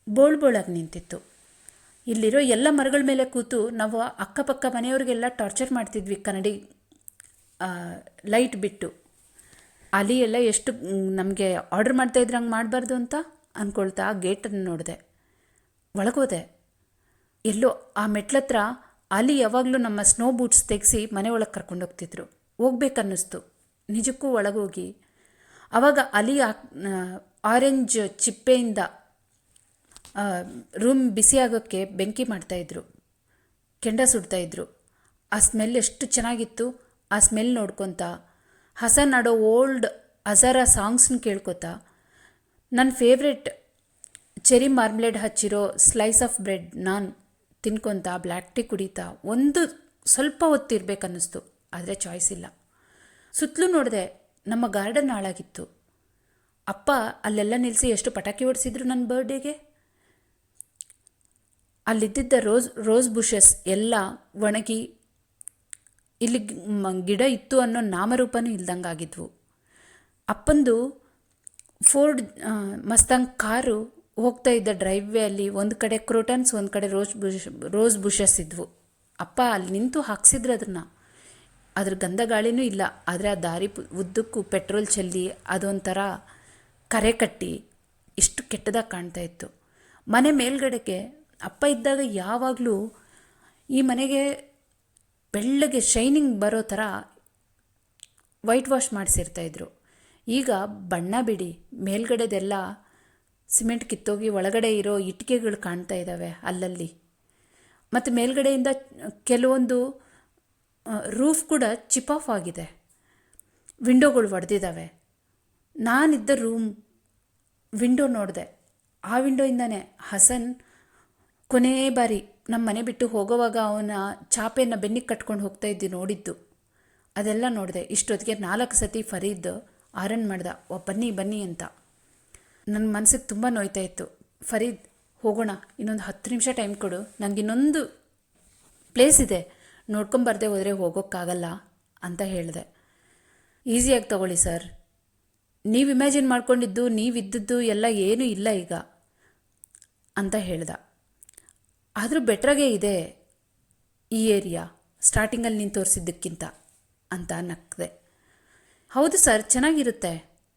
ಬೋಳಾಗಿ ನಿಂತಿತ್ತು. ಇಲ್ಲಿರೋ ಎಲ್ಲ ಮರಗಳ ಮೇಲೆ ಕೂತು ನಾವು ಅಕ್ಕಪಕ್ಕ ಮನೆಯವ್ರಿಗೆಲ್ಲ ಟಾರ್ಚರ್ ಮಾಡ್ತಿದ್ವಿ ಲೈಟ್ ಬಿಟ್ಟು ಅಲ್ಲಿ ಎಲ್ಲ ಎಷ್ಟು ನಮಗೆ ಆರ್ಡ್ರ್ ಮಾಡ್ತಾಯಿದ್ರೆ ಹಂಗೆ ಮಾಡಬಾರ್ದು ಅಂತ ಅಂದ್ಕೊಳ್ತಾ ಗೇಟನ್ನು ನೋಡಿದೆ. ಒಳಗೋದೆ. ಎಲ್ಲೋ ಆ ಮೆಟ್ಲತ್ರ ಅಲ್ಲಿ ಯಾವಾಗಲೂ ನಮ್ಮ ಸ್ನೋ ಬೂಟ್ಸ್ ತೆಗೆಸಿ ಮನೆ ಒಳಗೆ ಕರ್ಕೊಂಡೋಗ್ತಿದ್ರು. ಹೋಗ್ಬೇಕನ್ನಿಸ್ತು ನಿಜಕ್ಕೂ ಒಳಗೋಗಿ. ಆವಾಗ ಅಲ್ಲಿ ಆರೆಂಜ್ ಚಿಪ್ಪೆಯಿಂದ ರೂಮ್ ಬಿಸಿಯಾಗೋಕ್ಕೆ ಬೆಂಕಿ ಮಾಡ್ತಾಯಿದ್ರು, ಕೆಂಡ ಸುಡ್ತಾಯಿದ್ರು. ಆ ಸ್ಮೆಲ್ ಎಷ್ಟು ಚೆನ್ನಾಗಿತ್ತು. ಆ ಸ್ಮೆಲ್ ನೋಡ್ಕೊತ ಹಸನ್ ಆಡೋ ಓಲ್ಡ್ ಹಜಾರ ಸಾಂಗ್ಸ್ನ ಕೇಳ್ಕೊತಾ ನನ್ನ ಫೇವ್ರೆಟ್ ಚೆರಿ ಮಾರ್ಮ್ಲೇಡ್ ಹಚ್ಚಿರೋ ಸ್ಲೈಸ್ ಆಫ್ ಬ್ರೆಡ್ ನಾನು ತಿನ್ಕೊತ ಬ್ಲ್ಯಾಕ್ ಟೀ ಕುಡಿತಾ ಒಂದು ಸ್ವಲ್ಪ ಹೊತ್ತಿರ್ಬೇಕನ್ನಿಸ್ತು. ಆದರೆ ಚಾಯ್ಸ್ ಇಲ್ಲ. ಸುತ್ತಲೂ ನೋಡಿದೆ, ನಮ್ಮ ಗಾರ್ಡನ್ ಹಾಳಾಗಿತ್ತು. ಅಪ್ಪ ಅಲ್ಲೆಲ್ಲ ನಿಲ್ಲಿಸಿ ಎಷ್ಟು ಪಟಾಕಿ ಹೊಡಿಸಿದ್ರು ನನ್ನ ಬರ್ಡೇಗೆ. ಅಲ್ಲಿದ್ದಿದ್ದ ರೋಸ್ ಬುಷಸ್ ಎಲ್ಲ ಒಣಗಿ ಇಲ್ಲಿ ಗಿಡ ಇತ್ತು ಅನ್ನೋ ನಾಮರೂಪನೂ ಇಲ್ದಂಗಾಗಿದ್ವು. ಅಪ್ಪಂದು ಫೋರ್ಡ್ ಮಸ್ತಾಂಗ್ ಕಾರು ಹೋಗ್ತಾ ಇದ್ದ ಡ್ರೈವ್ವೇ ಅಲ್ಲಿ ಒಂದು ಕಡೆ ಕ್ರೋಟನ್ಸ್, ಒಂದು ಕಡೆ ರೋಸ್ ಬುಷಸ್ ಇದ್ವು. ಅಪ್ಪ ಅಲ್ಲಿ ನಿಂತು ಹಾಕ್ಸಿದ್ರು ಅದನ್ನು. ಅದ್ರ ಗಂಧ ಗಾಳಿನೂ ಇಲ್ಲ. ಆದರೆ ಆ ದಾರಿ ಉದ್ದಕ್ಕೂ ಪೆಟ್ರೋಲ್ ಚೆಲ್ಲಿ ಅದೊಂಥರ ಕರೆ ಕಟ್ಟಿ ಎಷ್ಟು ಕೆಟ್ಟದಾಗಿ ಕಾಣ್ತಾ ಇತ್ತು. ಮನೆ ಮೇಲ್ಗಡೆಗೆ ಅಪ್ಪ ಇದ್ದಾಗ ಯಾವಾಗಲೂ ಈ ಮನೆಗೆ ಬೆಳ್ಳಗೆ ಶೈನಿಂಗ್ ಬರೋ ಥರ ವೈಟ್ ವಾಶ್ ಮಾಡಿಸಿರ್ತಾಯಿದ್ರು. ಈಗ ಬಣ್ಣ ಬಿಡಿ ಮೇಲ್ಗಡೆದೆಲ್ಲ ಸಿಮೆಂಟ್ ಕಿತ್ತೋಗಿ ಒಳಗಡೆ ಇರೋ ಇಟ್ಟಿಗೆಗಳು ಕಾಣ್ತಾ ಇದ್ದಾವೆ ಅಲ್ಲಲ್ಲಿ. ಮತ್ತು ಮೇಲ್ಗಡೆಯಿಂದ ಕೆಲವೊಂದು ರೂಫ್ ಕೂಡ ಚಿಪ್ ಆಫ್ ಆಗಿದೆ, ವಿಂಡೋಗಳು ಒಡೆದಿದ್ದಾವೆ. ನಾನಿದ್ದ ರೂಮ್ ವಿಂಡೋ ನೋಡಿದೆ. ಆ ವಿಂಡೋಯಿಂದನೇ ಹಸನ್ ಕೊನೇ ಬಾರಿ ನಮ್ಮ ಮನೆ ಬಿಟ್ಟು ಹೋಗೋವಾಗ ಅವನ ಚಾಪೆಯನ್ನು ಬೆನ್ನಿಗೆ ಕಟ್ಕೊಂಡು ಹೋಗ್ತಾ ಇದ್ದು ನೋಡಿದ್ದು ಅದೆಲ್ಲ ನೋಡಿದೆ. ಇಷ್ಟೊತ್ತಿಗೆ 4 ಸತಿ ಫರೀದ್ ಆರನ್ ಮಾಡ್ದ, ಬನ್ನಿ ಬನ್ನಿ ಅಂತ. ನನ್ನ ಮನಸ್ಸಿಗೆ ತುಂಬ ನೋಯ್ತಾ ಇತ್ತು. ಫರೀದ್ ಹೋಗೋಣ, ಇನ್ನೊಂದು 10 ನಿಮಿಷ ಟೈಮ್ ಕೊಡು, ನನಗೆ ಇನ್ನೊಂದು ಪ್ಲೇಸ್ ಇದೆ, ನೋಡ್ಕೊಂಬರ್ದೆ ಹೋದರೆ ಹೋಗೋಕ್ಕಾಗಲ್ಲ ಅಂತ ಹೇಳಿದೆ. ಈಸಿಯಾಗಿ ತಗೊಳ್ಳಿ ಸರ್, ನೀವು ಇಮ್ಯಾಜಿನ್ ಮಾಡ್ಕೊಂಡಿದ್ದು ನೀವಿದ್ದದ್ದು ಎಲ್ಲ ಏನೂ ಇಲ್ಲ ಈಗ ಅಂತ ಹೇಳ್ದ. ಆದರೂ ಬೆಟ್ರಾಗೇ ಇದೆ ಈ ಏರಿಯಾ ಸ್ಟಾರ್ಟಿಂಗಲ್ಲಿ ನೀನು ತೋರಿಸಿದ್ದಕ್ಕಿಂತ ಅಂತ ನಕ್ದೆ. ಹೌದು ಸರ್, ಚೆನ್ನಾಗಿರುತ್ತೆ.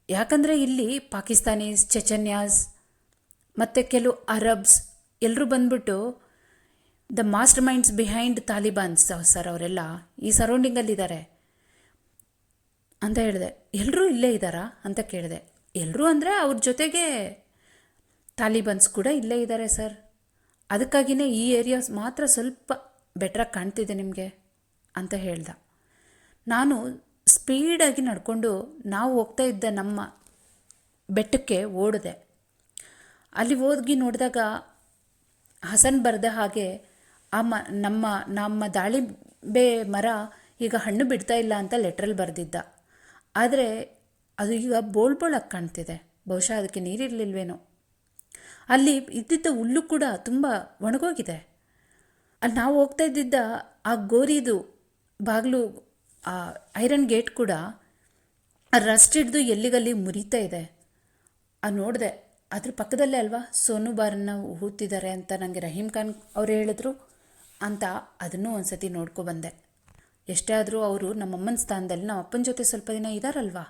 ಯಾಕಂದರೆ ಇಲ್ಲಿ ಪಾಕಿಸ್ತಾನೀಸ್, ಚೆಚನ್ಯಾಸ್ ಮತ್ತು ಕೆಲವು ಅರಬ್ಸ್ ಎಲ್ಲರೂ ಬಂದ್ಬಿಟ್ಟು the master minds behind Talibans sir, ಅವರೆಲ್ಲ ಈ ಸರೌಂಡಿಂಗಲ್ಲಿದ್ದಾರೆ ಅಂತ ಹೇಳಿದೆ. ಎಲ್ಲರೂ ಇಲ್ಲೇ ಇದ್ದಾರಾ ಅಂತ ಕೇಳಿದೆ. ಎಲ್ಲರೂ ಅಂದರೆ ಅವ್ರ ಜೊತೆಗೆ ತಾಲಿಬಾನ್ಸ್ ಕೂಡ ಇಲ್ಲೇ ಇದ್ದಾರೆ ಸರ್, ಅದಕ್ಕಾಗಿಯೇ ಈ ಏರಿಯಾಸ್ ಮಾತ್ರ ಸ್ವಲ್ಪ ಬೆಟ್ರಾಗಿ ಕಾಣ್ತಿದೆ ನಿಮಗೆ ಅಂತ ಹೇಳ್ದ. ನಾನು ಸ್ಪೀಡಾಗಿ ನಡ್ಕೊಂಡು ನಾವು ಹೋಗ್ತಾ ಇದ್ದ ನಮ್ಮ ಬೆಟ್ಟಕ್ಕೆ ಓಡಿದೆ. ಅಲ್ಲಿ ಹೋಗಿ ನೋಡಿದಾಗ ಹಸನ್ ಬರೆದ ಹಾಗೆ ಆ ನಮ್ಮ ದಾಳಿಂಬೆ ಮರ ಈಗ ಹಣ್ಣು ಬಿಡ್ತಾ ಇಲ್ಲ ಅಂತ ಲೆಟ್ರಲ್ಲಿ ಬರೆದಿದ್ದ. ಆದರೆ ಅದು ಈಗ ಬೋಳ್ಬೋಳಾಗಿ ಕಾಣ್ತಿದೆ. ಬಹುಶಃ ಅದಕ್ಕೆ ನೀರಿರಲಿಲ್ವೇನೋ. ಅಲ್ಲಿ ಇದ್ದಿದ್ದ ಹುಲ್ಲು ಕೂಡ ತುಂಬ ಒಣಗೋಗಿದೆ. ಅಲ್ಲಿ ನಾವು ಹೋಗ್ತಾ ಇದ್ದಿದ್ದ ಆ ಗೋರಿದು ಬಾಗಿಲು, ಆ ಐರನ್ ಗೇಟ್ ಕೂಡ ರಸ್ಟ್ ಹಿಡ್ದು ಎಲ್ಲಿಗಲ್ಲಿ ಮುರಿತಾ ಇದೆ. ಅದು ನೋಡಿದೆ. ಅದ್ರ ಪಕ್ಕದಲ್ಲೇ ಅಲ್ವಾ ಸೋನು ಬಾರನ್ನು ಹೂತಿದ್ದಾರೆ ಅಂತ ನನಗೆ ರಹೀಮ್ ಖಾನ್ ಅವರು ಹೇಳಿದ್ರು ಅಂತ ಅದನ್ನೂ ಒಂದು ಸತಿ ನೋಡ್ಕೊಬಂದೆ. ಎಷ್ಟೇ ಆದರೂ ಅವರು ನಮ್ಮಮ್ಮನ ಸ್ಥಾನದಲ್ಲಿ ನಮ್ಮ ಅಪ್ಪನ ಜೊತೆ ಸ್ವಲ್ಪ ದಿನ ಇದ್ದಾರಲ್ವಾ.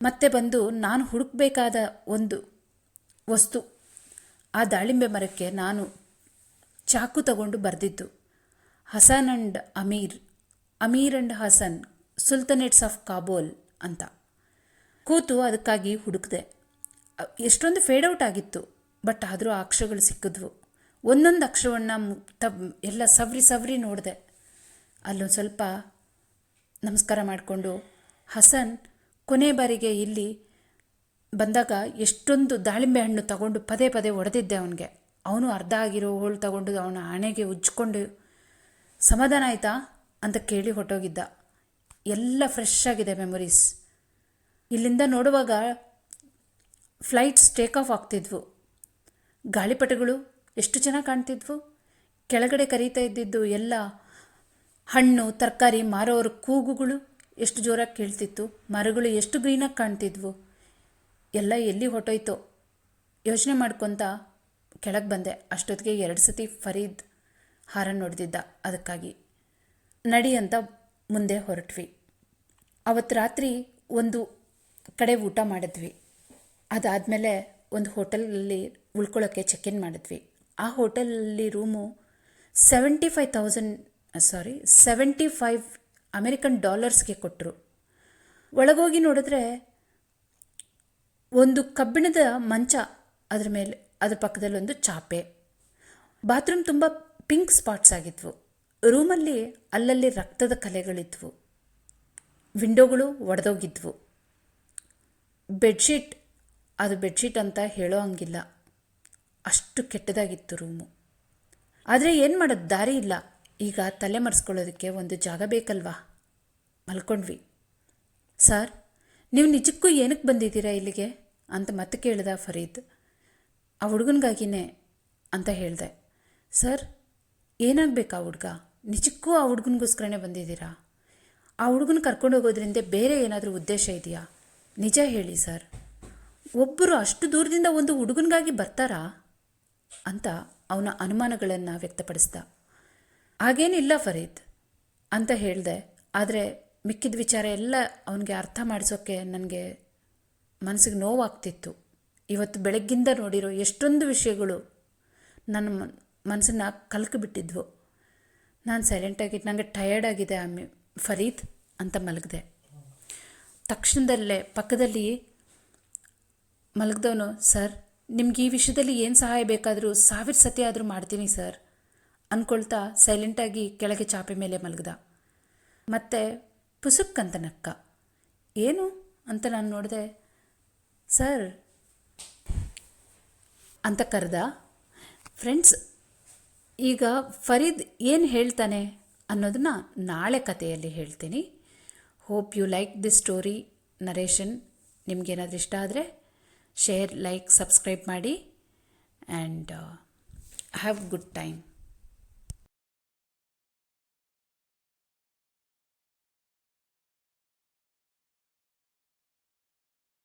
ಮತ್ತೆ ಬಂದು ನಾನು ಹುಡುಕಬೇಕಾದ ಒಂದು ವಸ್ತು, ಆ ದಾಳಿಂಬೆ ಮರಕ್ಕೆ ನಾನು ಚಾಕು ತಗೊಂಡು ಬರೆದಿದ್ದು Hasan and Amir and Hasan sultanates of Kabul ಅಂತ. ಕೂತು ಅದಕ್ಕಾಗಿ ಹುಡುಕಿದೆ. ಎಷ್ಟೊಂದು ಫೇಡೌಟ್ ಆಗಿತ್ತು, ಬಟ್ ಆದರೂ ಆ ಅಕ್ಷರಗಳು ಸಿಕ್ಕಿದ್ವು. ಒಂದೊಂದು ಅಕ್ಷರವನ್ನು ಎಲ್ಲ ಸವರಿ ನೋಡಿದೆ. ಅಲ್ಲೊಂದು ಸ್ವಲ್ಪ ನಮಸ್ಕಾರ ಮಾಡಿಕೊಂಡು, ಹಸನ್ ಕೊನೆ ಬಾರಿಗೆ ಇಲ್ಲಿ ಬಂದಾಗ ಎಷ್ಟೊಂದು ದಾಳಿಂಬೆ ಹಣ್ಣು ತಗೊಂಡು ಪದೇ ಪದೇ ಹೊಡೆದಿದ್ದೆ ಅವನಿಗೆ. ಅವನು ಅರ್ಧ ಆಗಿರೋ ಹೋಳು ತಗೊಂಡು ಅವನ ಹಣೆಗೆ ಉಜ್ಜಿಕೊಂಡು ಸಮಾಧಾನ ಆಯಿತಾ ಅಂತ ಕೇಳಿ ಹೊಟ್ಟೋಗಿದ್ದ. ಎಲ್ಲ ಫ್ರೆಶ್ ಆಗಿದೆ ಮೆಮೊರೀಸ್. ಇಲ್ಲಿಂದ ನೋಡುವಾಗ ಫ್ಲೈಟ್ಸ್ ಟೇಕ್ ಆಫ್ ಆಗ್ತಿದ್ವು, ಗಾಳಿಪಟಗಳು ಎಷ್ಟು ಚೆನ್ನಾಗಿ ಕಾಣ್ತಿದ್ವು. ಕೆಳಗಡೆ ಕರೀತಾ ಇದ್ದಿದ್ದು ಎಲ್ಲ ಹಣ್ಣು ತರಕಾರಿ ಮಾರೋರ ಕೂಗುಗಳು ಎಷ್ಟು ಜೋರಾಗಿ ಕೇಳ್ತಿತ್ತು. ಮರಗಳು ಎಷ್ಟು ಗ್ರೀನಾಗಿ ಕಾಣ್ತಿದ್ವು. ಎಲ್ಲ ಎಲ್ಲಿ ಹೊಟ್ಟೋಯ್ತೋ ಯೋಚನೆ ಮಾಡ್ಕೊತ ಕೆಳಗೆ ಬಂದೆ. ಅಷ್ಟೊತ್ತಿಗೆ 2 ಸತಿ ಫರೀದ್ ಹಾರನ್ ನೋಡ್ದಿದ್ದ. ಅದಕ್ಕಾಗಿ ನಡಿ ಅಂತ ಮುಂದೆ ಹೊರಟ್ವಿ. ಅವತ್ತು ರಾತ್ರಿ ಒಂದು ಕಡೆ ಊಟ ಮಾಡಿದ್ವಿ. ಅದಾದಮೇಲೆ ಒಂದು ಹೋಟೆಲಲ್ಲಿ ಉಳ್ಕೊಳ್ಳೋಕ್ಕೆ ಚೆಕ್ ಇನ್ ಮಾಡಿದ್ವಿ. ಆ ಹೋಟೆಲಲ್ಲಿ ರೂಮು $75 ಅಮೆರಿಕನ್ ಡಾಲರ್ಸ್ಗೆ ಕೊಟ್ಟರು. ಒಳಗೋಗಿ ನೋಡಿದ್ರೆ ಒಂದು ಕಬ್ಬಿಣದ ಮಂಚ, ಅದರ ಮೇಲೆ ಅದ್ರ ಪಕ್ಕದಲ್ಲಿ ಒಂದು ಚಾಪೆ. ಬಾತ್ರೂಮ್ ತುಂಬ ಪಿಂಕ್ ಸ್ಪಾಟ್ಸ್ ಆಗಿದ್ವು. ರೂಮಲ್ಲಿ ಅಲ್ಲಲ್ಲಿ ರಕ್ತದ ಕಲೆಗಳಿದ್ವು. ವಿಂಡೋಗಳು ಒಡೆದೋಗಿದ್ವು. ಬೆಡ್ಶೀಟ್ ಅಂತ ಹೇಳೋ ಹಂಗಿಲ್ಲ, ಅಷ್ಟು ಕೆಟ್ಟದಾಗಿತ್ತು ರೂಮು. ಆದರೆ ಏನು ಮಾಡೋದು, ದಾರಿ ಇಲ್ಲ. ಈಗ ತಲೆ ಮರೆಸ್ಕೊಳ್ಳೋದಕ್ಕೆ ಒಂದು ಜಾಗ ಬೇಕಲ್ವಾ? ಮಲ್ಕೊಂಡ್ವಿ. ಸರ್, ನೀವು ನಿಜಕ್ಕೂ ಏನಕ್ಕೆ ಬಂದಿದ್ದೀರಾ ಇಲ್ಲಿಗೆ ಅಂತ ಮತ್ತೆ ಕೇಳ್ದ ಫರೀದ್. ಆ ಹುಡುಗನಿಗಾಗಿನೇ ಅಂತ ಹೇಳಿದೆ. ಸರ್, ಏನಾಗಬೇಕಾ ಹುಡುಗ? ನಿಜಕ್ಕೂ ಆ ಹುಡುಗನಿಗೋಸ್ಕರನೇ ಬಂದಿದ್ದೀರಾ? ಆ ಹುಡುಗನ ಕರ್ಕೊಂಡು ಹೋಗೋದ್ರಿಂದ ಬೇರೆ ಏನಾದರೂ ಉದ್ದೇಶ ಇದೆಯಾ? ನಿಜ ಹೇಳಿ ಸರ್. ಒಬ್ಬರು ಅಷ್ಟು ದೂರದಿಂದ ಒಂದು ಹುಡುಗನಿಗಾಗಿ ಬರ್ತಾರಾ ಅಂತ ಅವನ ಅನುಮಾನಗಳನ್ನು ವ್ಯಕ್ತಪಡಿಸ್ದ. ಹಾಗೇನಿಲ್ಲ ಫರೀದ್ ಅಂತ ಹೇಳಿದೆ. ಆದರೆ ಮಿಕ್ಕಿದ ವಿಚಾರ ಎಲ್ಲ ಅವನಿಗೆ ಅರ್ಥ ಮಾಡಿಸೋಕ್ಕೆ ನನಗೆ ಮನಸ್ಸಿಗೆ ನೋವಾಗ್ತಿತ್ತು. ಇವತ್ತು ಬೆಳಗ್ಗಿಂದ ನೋಡಿರೋ ಎಷ್ಟೊಂದು ವಿಷಯಗಳು ನನ್ನ ಮನಸ್ಸನ್ನು ಕಲ್ಕಿಬಿಟ್ಟಿದ್ವು. ನಾನು ಸೈಲೆಂಟಾಗಿ, ನನಗೆ ಟಯರ್ಡ್ ಆಗಿದೆ ಫರೀದ್ ಅಂತ ಮಲಗಿದೆ. ತಕ್ಷಣದಲ್ಲೇ ಪಕ್ಕದಲ್ಲಿ ಮಲಗಿದವನು, ಸರ್, ನಿಮ್ಗೆ ಈ ವಿಷಯದಲ್ಲಿ ಏನು ಸಹಾಯ ಬೇಕಾದರೂ 1000 ಸತಿ ಆದರೂ ಮಾಡ್ತೀನಿ ಸರ್ ಅಂದ್ಕೊಳ್ತಾ ಸೈಲೆಂಟಾಗಿ ಕೆಳಗೆ ಚಾಪೆ ಮೇಲೆ ಮಲಗಿದ. ಮತ್ತೆ ಪುಸುಕ್ ಅಂತ ನಕ್ಕ. ಏನು ಅಂತ ನಾನು ನೋಡಿದೆ. ಸರ್ ಅಂತ ಕರೆದ. ಫ್ರೆಂಡ್ಸ್, ಈಗ ಫರೀದ್ ಏನು ಹೇಳ್ತಾನೆ ಅನ್ನೋದನ್ನ ನಾಳೆ ಕಥೆಯಲ್ಲಿ ಹೇಳ್ತೀನಿ. Hope you like this story narration. ನಿಮಗೇನಾದರೂ ಇಷ್ಟ ಆದರೆ ಶೇರ್, ಲೈಕ್, ಸಬ್ಸ್ಕ್ರೈಬ್ ಮಾಡಿ ಆ್ಯಂಡ್ ಹ್ಯಾವ್ ಗುಡ್ ಟೈಮ್.